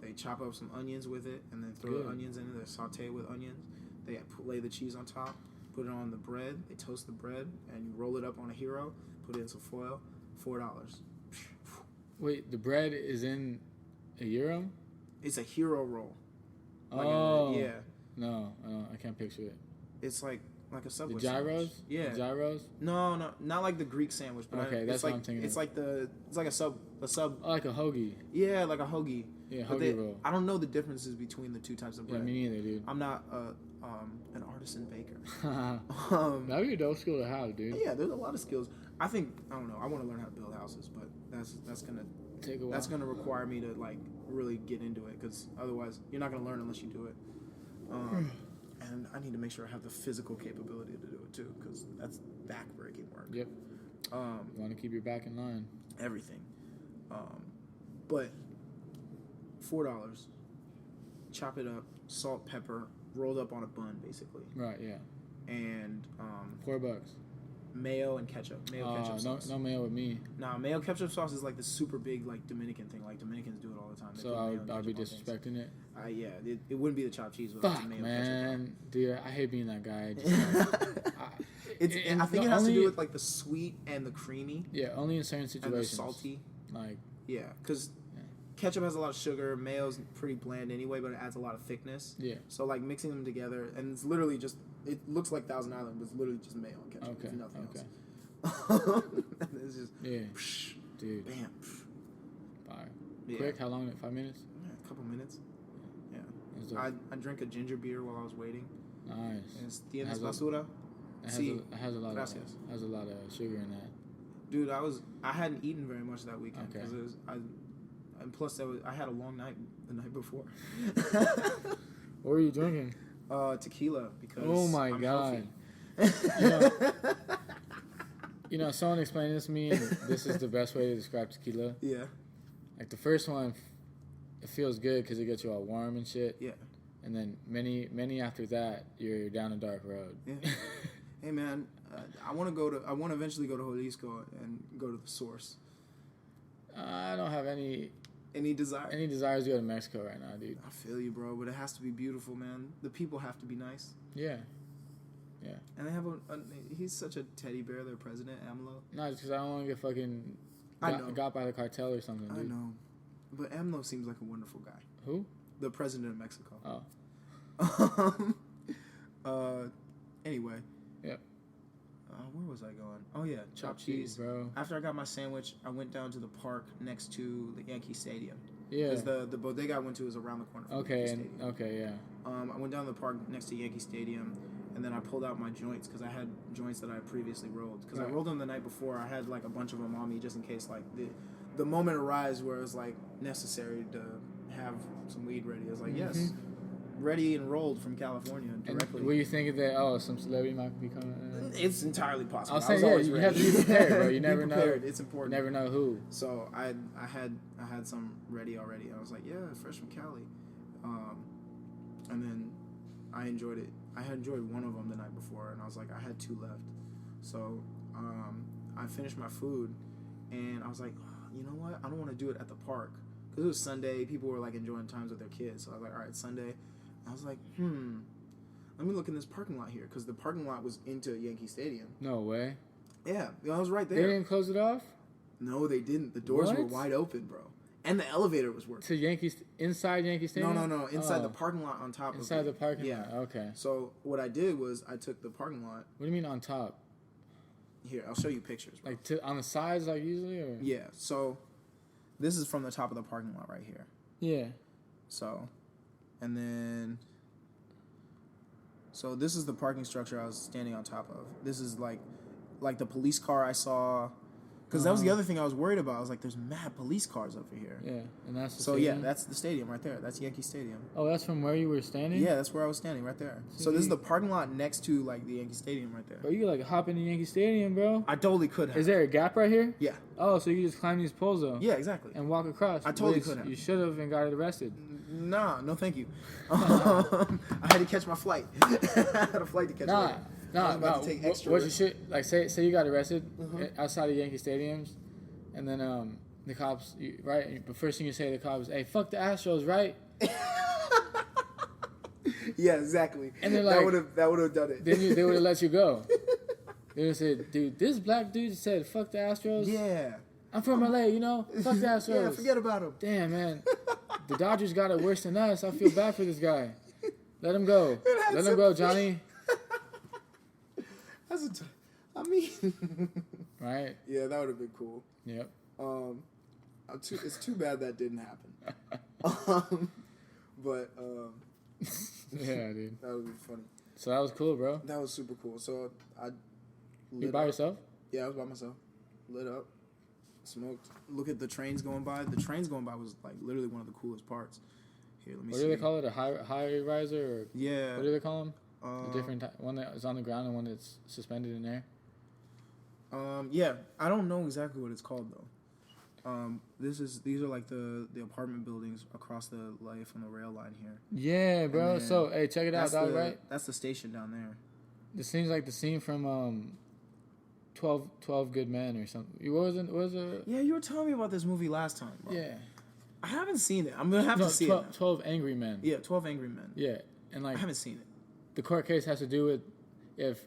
They chop up some onions with it, and then throw the onions in it. They saute with onions. They lay the cheese on top, put it on the bread. They toast the bread, and you roll it up on a hero. Put it in some foil. $4. Wait, the bread is in a gyro? It's a hero roll. Like Oh. yeah. No, I can't picture it. It's like Like a The Subway gyros? sandwich. Yeah. The gyros? No, not like the Greek sandwich, but Okay, it's that's like what I'm thinking it's of. like it's like a sub. Oh, like a hoagie. Yeah, like a hoagie. Yeah, But hoagie roll. I don't know the differences between the two types of Yeah, bread. me neither, dude. I'm not an artisan baker. That'd be a dope skill to have, dude. Yeah, there's a lot of skills. I don't know. I want to learn how to build houses, but that's gonna Take a while. that's gonna require me to like really get into it, because otherwise you're not gonna learn unless you do it. And I need to make sure I have the physical capability to do it too, because that's back-breaking work. Yep. You want to keep your back in line. Everything. But $4, chop it up, salt, pepper, rolled up on a bun, basically, Right, yeah. and $4. mayo and ketchup. Ketchup sauce. No mayo with me. Nah, mayo ketchup sauce is like the super big like Dominican thing. Like Dominicans do it all the time. They So put mayo and I'll be ketchup on things. disrespecting it. Yeah, it wouldn't be the chopped cheese without the Fuck, mayo man. Dude, I hate being that guy. I think it has to do with like the sweet and the creamy Yeah, only in certain and the situations. salty. Like, Yeah, because ketchup has a lot of sugar. Mayo's pretty bland anyway, but it adds a lot of thickness. yeah. So like mixing them together, and it's literally just, it looks like Thousand Island, but it's literally just mayo and ketchup. Okay, It's nothing okay. else. And it's just Yeah. psh, Dude. bam. Fire. Yeah. Quick, how long? 5 minutes? Yeah, a couple minutes. Yeah. That's dope. I drank a ginger beer while I was waiting. Nice. And it's Tienes Has a- basura. It Sí. has a lot Gracias. of sugar in that. Dude, I hadn't eaten very much that weekend Okay. because and plus I had a long night the night before. What were you drinking? Tequila, because Oh my I'm God. healthy. You know, someone explained this to me, and this is the best way to describe tequila. Yeah, Like the first one, it feels good because it gets you all warm and shit. yeah. And then many after that, you're down a dark road. Yeah. Hey man, I want to eventually go to Jalisco and go to the source. I don't have any Desires to go to Mexico right now, dude. I feel you, bro, but it has to be beautiful, man. The people have to be nice. Yeah. And they have he's such a teddy bear, their president, AMLO. No, just because I don't want to get fucking I know. got by the cartel or something, dude. I know. But AMLO seems like a wonderful guy. Who? The president of Mexico. Oh. Anyway. Yep. Where was I going? Oh, yeah. Chopped cheese. bro. After I got my sandwich, I went down to the park next to the Yankee Stadium. Yeah. Because the bodega I went to is around the corner from Okay, Yankee Stadium. okay, yeah. I went down to the park next to Yankee Stadium, and then I pulled out my joints because I had joints that I previously rolled. Because I Right. rolled them the night before. I had like a bunch of them on me just in case like the moment arrives where it's like necessary to have some weed ready. I was like, yes, ready and rolled from California directly. And were you thinking that some celebrity might be coming? It's entirely possible. I was I saying, was always you ready. have to be prepared, bro. You never be know. prepared. It's important. Never know who. So I had some ready already. I was like, yeah, fresh from Cali, and then I enjoyed it. I had enjoyed one of them the night before, and I was like, I had 2 left. So I finished my food, and I was like, you know what? I don't want to do it at the park because it was Sunday. People were like enjoying times with their kids. So I was like, all right, Sunday. I was like, let me look in this parking lot here, because the parking lot was into Yankee Stadium. No way. Yeah, I was right They there. didn't close it off No, they didn't. The doors were What? wide open, bro. And the elevator was working. to Yankees inside Yankee Stadium. No. Inside the Oh, parking lot on top inside of the it. parking Yeah. lot. Okay. So what I did was I took the parking lot. What do you mean on top? Here, I'll show you pictures, bro. Like on the sides, like usually, or Yeah, so this is from the top of the parking lot right here. yeah. So, and then... So this is the parking structure I was standing on top of. This is like the police car I saw. Because that was the other thing I was worried about. I was like, there's mad police cars over here. Yeah, and that's the So stadium? yeah, that's the stadium right there. That's Yankee Stadium. Oh, that's from where you were standing? Yeah, that's where I was standing right there. So this is the parking lot next to like the Yankee Stadium right there. Bro, you could like hop into Yankee Stadium, bro. I totally could have. Is there a gap right here? Yeah. Oh, so you could just climb these poles though? Yeah, exactly. And walk across. I totally which could have. You should have and got arrested. Nah, no thank you. I had to catch my flight. I had a flight to catch. I was about to take extra What you risk. should like say you got arrested outside of Yankee Stadiums, and then the cops right. The first thing you say to the cops, "Hey, fuck the Astros," right? Yeah, exactly. And they're like- that would have done it. Then they would have let you go. They would have said, "Dude, this black dude said fuck the Astros." Yeah. I'm from LA, you know. Fuck the Astros. Yeah, forget about him. Damn, man. The Dodgers got it worse than us. I feel bad for this guy. Let him go. Let him go, Johnny. I mean, right? Yeah, that would have been cool. Yep. It's too bad that didn't happen. But Yeah, dude. that would be funny. So that was cool, bro. That was super cool. So I You by yourself? Yeah, I was by myself. Lit up, smoked. Look at the trains going by. The trains going by was like literally one of the coolest parts. Here, let me see. What do they call it? A high riser? Or Yeah. what do they call them? A different one that is on the ground and one that's suspended in air. Yeah, I don't know exactly what it's called though. These are like the apartment buildings across the life on the rail line here. Yeah, bro. So hey, check it out, dog. Right? That's the station down there. This seems like the scene from 12 Good Men or something. What was it? Yeah, you were telling me about this movie last time, bro. Yeah. I haven't seen it. I'm gonna have to see 12, it. 12 Angry Men. Yeah, 12 Angry Men. Yeah, and like I haven't seen it. the court case has to do with if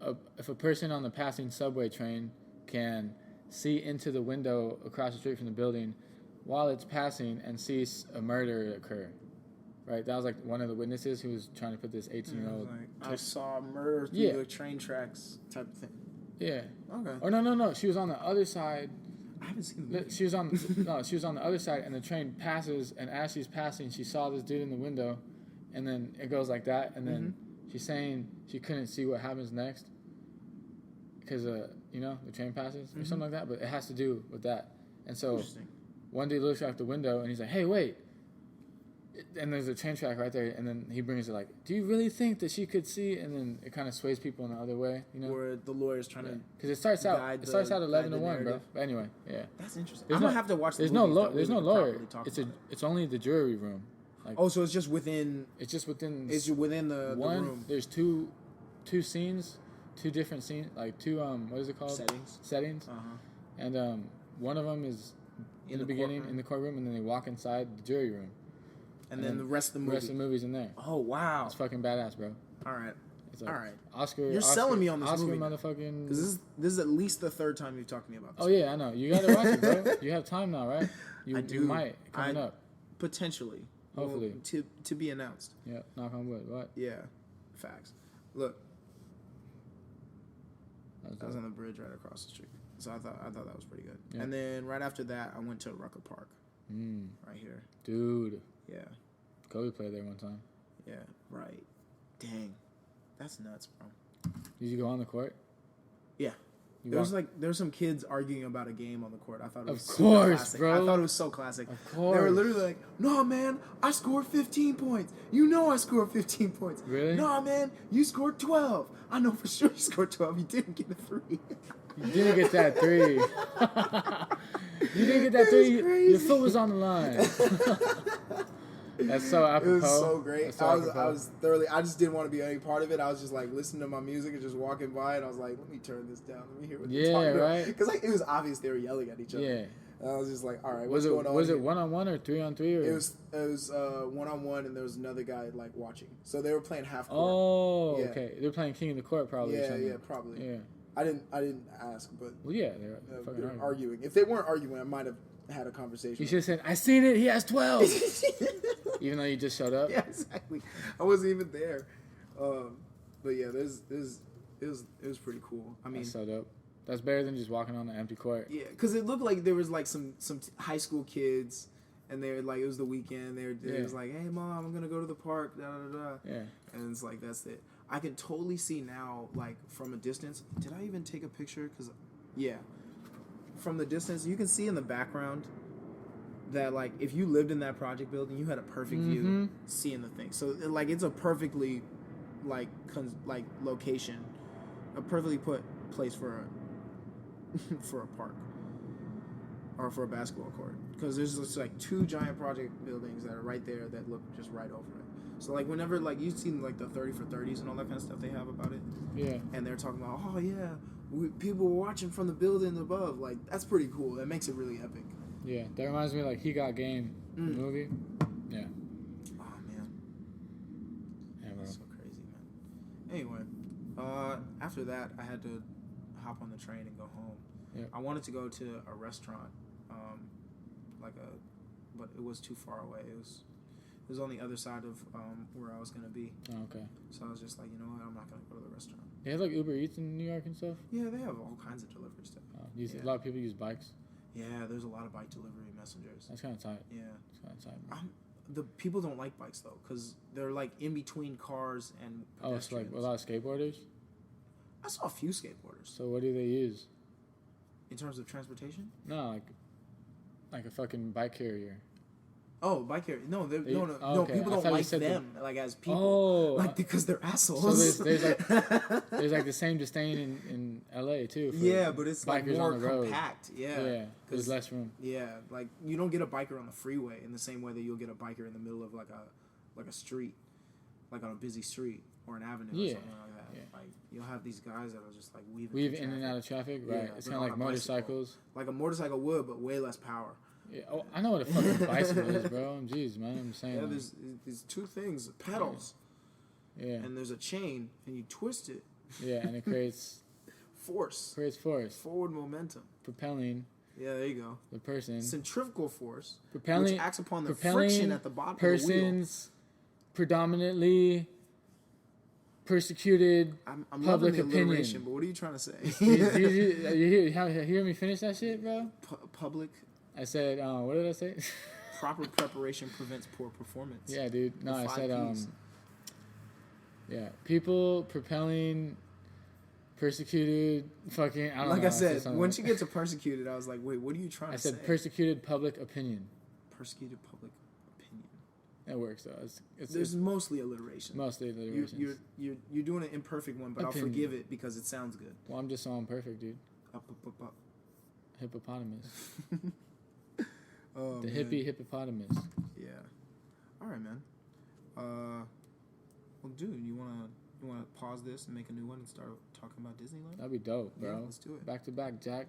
a person on the passing subway train can see into the window across the street from the building while it's passing and sees a murder occur. Right? That was like one of the witnesses who was trying to put this 18-year-old. I saw a murder through the train tracks type of thing. Yeah. Okay. Or no. She was on the other side. I haven't seen the movie. She was on the other side, and the train passes. And as she's passing, she saw this dude in the window, and then it goes like that. And then she's saying she couldn't see what happens next because the train passes or something like that. But it has to do with that. And so one dude looks out the window, and he's like, "Hey, wait." And there's a train track right there, and then he brings it like, "Do you really think that she could see?" And then it kind of sways people in the other way, Where the lawyer's trying to, because it starts out 11-1, bro. But anyway, yeah. That's interesting. I'm gonna have to watch. There's no lawyer. It's only the jury room. Like, so it's just within. It's just within. It's within the room. There's two scenes, two different scenes, like two what is it called? Settings. And one of them is in the beginning courtroom. In the courtroom, and then they walk inside the jury room. And then the rest of the movie. The rest of the movie's in there. Oh, wow. It's fucking badass, bro. All right. It's like all right. Oscar. You're selling me on this movie. Motherfucking. Because this is at least the third time you've talked to me about this. Oh, yeah, I know. You got to watch it, bro. You have time now, right? I do. You might. Coming up. Potentially. Hopefully. Well, to be announced. Yeah. Knock on wood. What? Yeah. Facts. Look. I was on the bridge right across the street. So I thought that was pretty good. Yeah. And then right after that, I went to Rucker Park. Right here. Dude. Yeah. Kobe played there one time. Yeah, right. Dang. That's nuts, bro. Did you go on the court? Yeah. There's some kids arguing about a game on the court. I thought it was classic, bro. I thought it was so classic. Of course. They were literally like, "No, man, I scored 15 points. You know I scored 15 points." Really? "No, man, you scored 12. I know for sure you scored 12. You didn't get a 3." You didn't get that 3. You didn't get that 3. Your foot was on the line. That's so apropos. It was so great. I was thoroughly. I just didn't want to be any part of it. I was just like listening to my music and just walking by, and I was like, "Let me turn this down. Let me hear what they're talking about." Right. Because it was obvious they were yelling at each other. Yeah. And I was just like, "All right, what's going on?" Was it 1-on-1 or 3-on-3? Or? It was 1-on-1, and there was another guy like watching. So they were playing half court. Oh, yeah. Okay. They're playing King of the Court probably. Yeah, or something. yeah, probably. Yeah. I didn't ask, but well, yeah, they're arguing. If they weren't arguing, I might have had a conversation. You should have said, "I seen it. He has 12." Even though you just showed up. Yeah, exactly. I wasn't even there. But yeah, it was pretty cool. I mean, that's so dope. That's better than just walking on an empty court. Yeah, because it looked like there was like some high school kids, and they were like, it was the weekend. They was like, "Hey, mom, I'm gonna go to the park." Da da da. Yeah. And it's like that's it. I can totally see now, like from a distance. Did I even take a picture? Because, yeah, from the distance, you can see in the background that like if you lived in that project building, you had a perfect view seeing the thing. So like it's a perfectly like location, a perfectly put place for a park or for a basketball court, because there's just like 2 giant project buildings that are right there that look just right over it. So like whenever like you've seen like the 30 for 30s and all that kind of stuff they have about it, yeah, and they're talking about, oh yeah, people were watching from the building above. Like that's pretty cool. That makes it really epic. Yeah, that reminds me of like He Got Game, the movie. Yeah. Oh man. Yeah, bro. That's so crazy, man. Anyway, after that I had to hop on the train and go home. Yeah. I wanted to go to a restaurant, but it was too far away. It was on the other side of where I was gonna be. Oh, okay. So I was just like, you know what, I'm not gonna go to the restaurant. They have like Uber Eats in New York and stuff. Yeah, they have all kinds of delivery stuff. A lot of people use bikes. Yeah, there's a lot of bike delivery messengers. That's kind of tight. Yeah. It's kind of tight. The people don't like bikes though, because they're like in between cars and Oh, it's like a lot of skateboarders. I saw a few skateboarders. So what do they use? In terms of transportation? No, like a fucking bike carrier. Oh, bike carrier. No, no, okay. People don't like them like as people. Oh, like because they're assholes. So there's like the same disdain in LA too. For yeah, but it's like bikers more on the road. compact. Yeah, Yeah, there's less room. Yeah, like you don't get a biker on the freeway in the same way that you'll get a biker in the middle of like a street, like on a busy street or an avenue or something like that. Yeah. Like you'll have these guys that are just like weave in and out of traffic. Right, Yeah, it's but kind of like on a motorcycles. bicycle. Like a motorcycle would, but way less power. Yeah, oh, I know what a fucking bicycle is, bro. Jeez, man, I'm saying. Yeah, there's two things: pedals. Yeah. And there's a chain, and you twist it. Yeah, and it creates force. Forward momentum. Propelling. Yeah, there you go. The person. Centrifugal force. Propelling. Which acts upon the friction at the bottom persons of the wheel. Predominantly persecuted I'm public loving the opinion. alliteration, but what are you trying to say? you hear me finish that shit, bro? Public. I said, what did I say? Proper preparation prevents poor performance. Yeah, dude. No, The I said, 5 Ps. yeah, people propelling, persecuted, fucking. I don't know. Like I said, something. once you get to persecuted, I was like, wait, what are you trying to say? I said persecuted public opinion. Persecuted public opinion. It works though. There's mostly alliteration. Mostly alliteration. You're doing an imperfect one, but Opinion. I'll forgive it because it sounds good. Well, I'm just so imperfect, dude. Up. Hippopotamus. Oh, the man. hippie hippopotamus. Yeah. All right, man. Well, dude, you wanna pause this and make a new one and start talking about Disneyland? That'd be dope, bro. Yeah, let's do it. Back to back, Jack.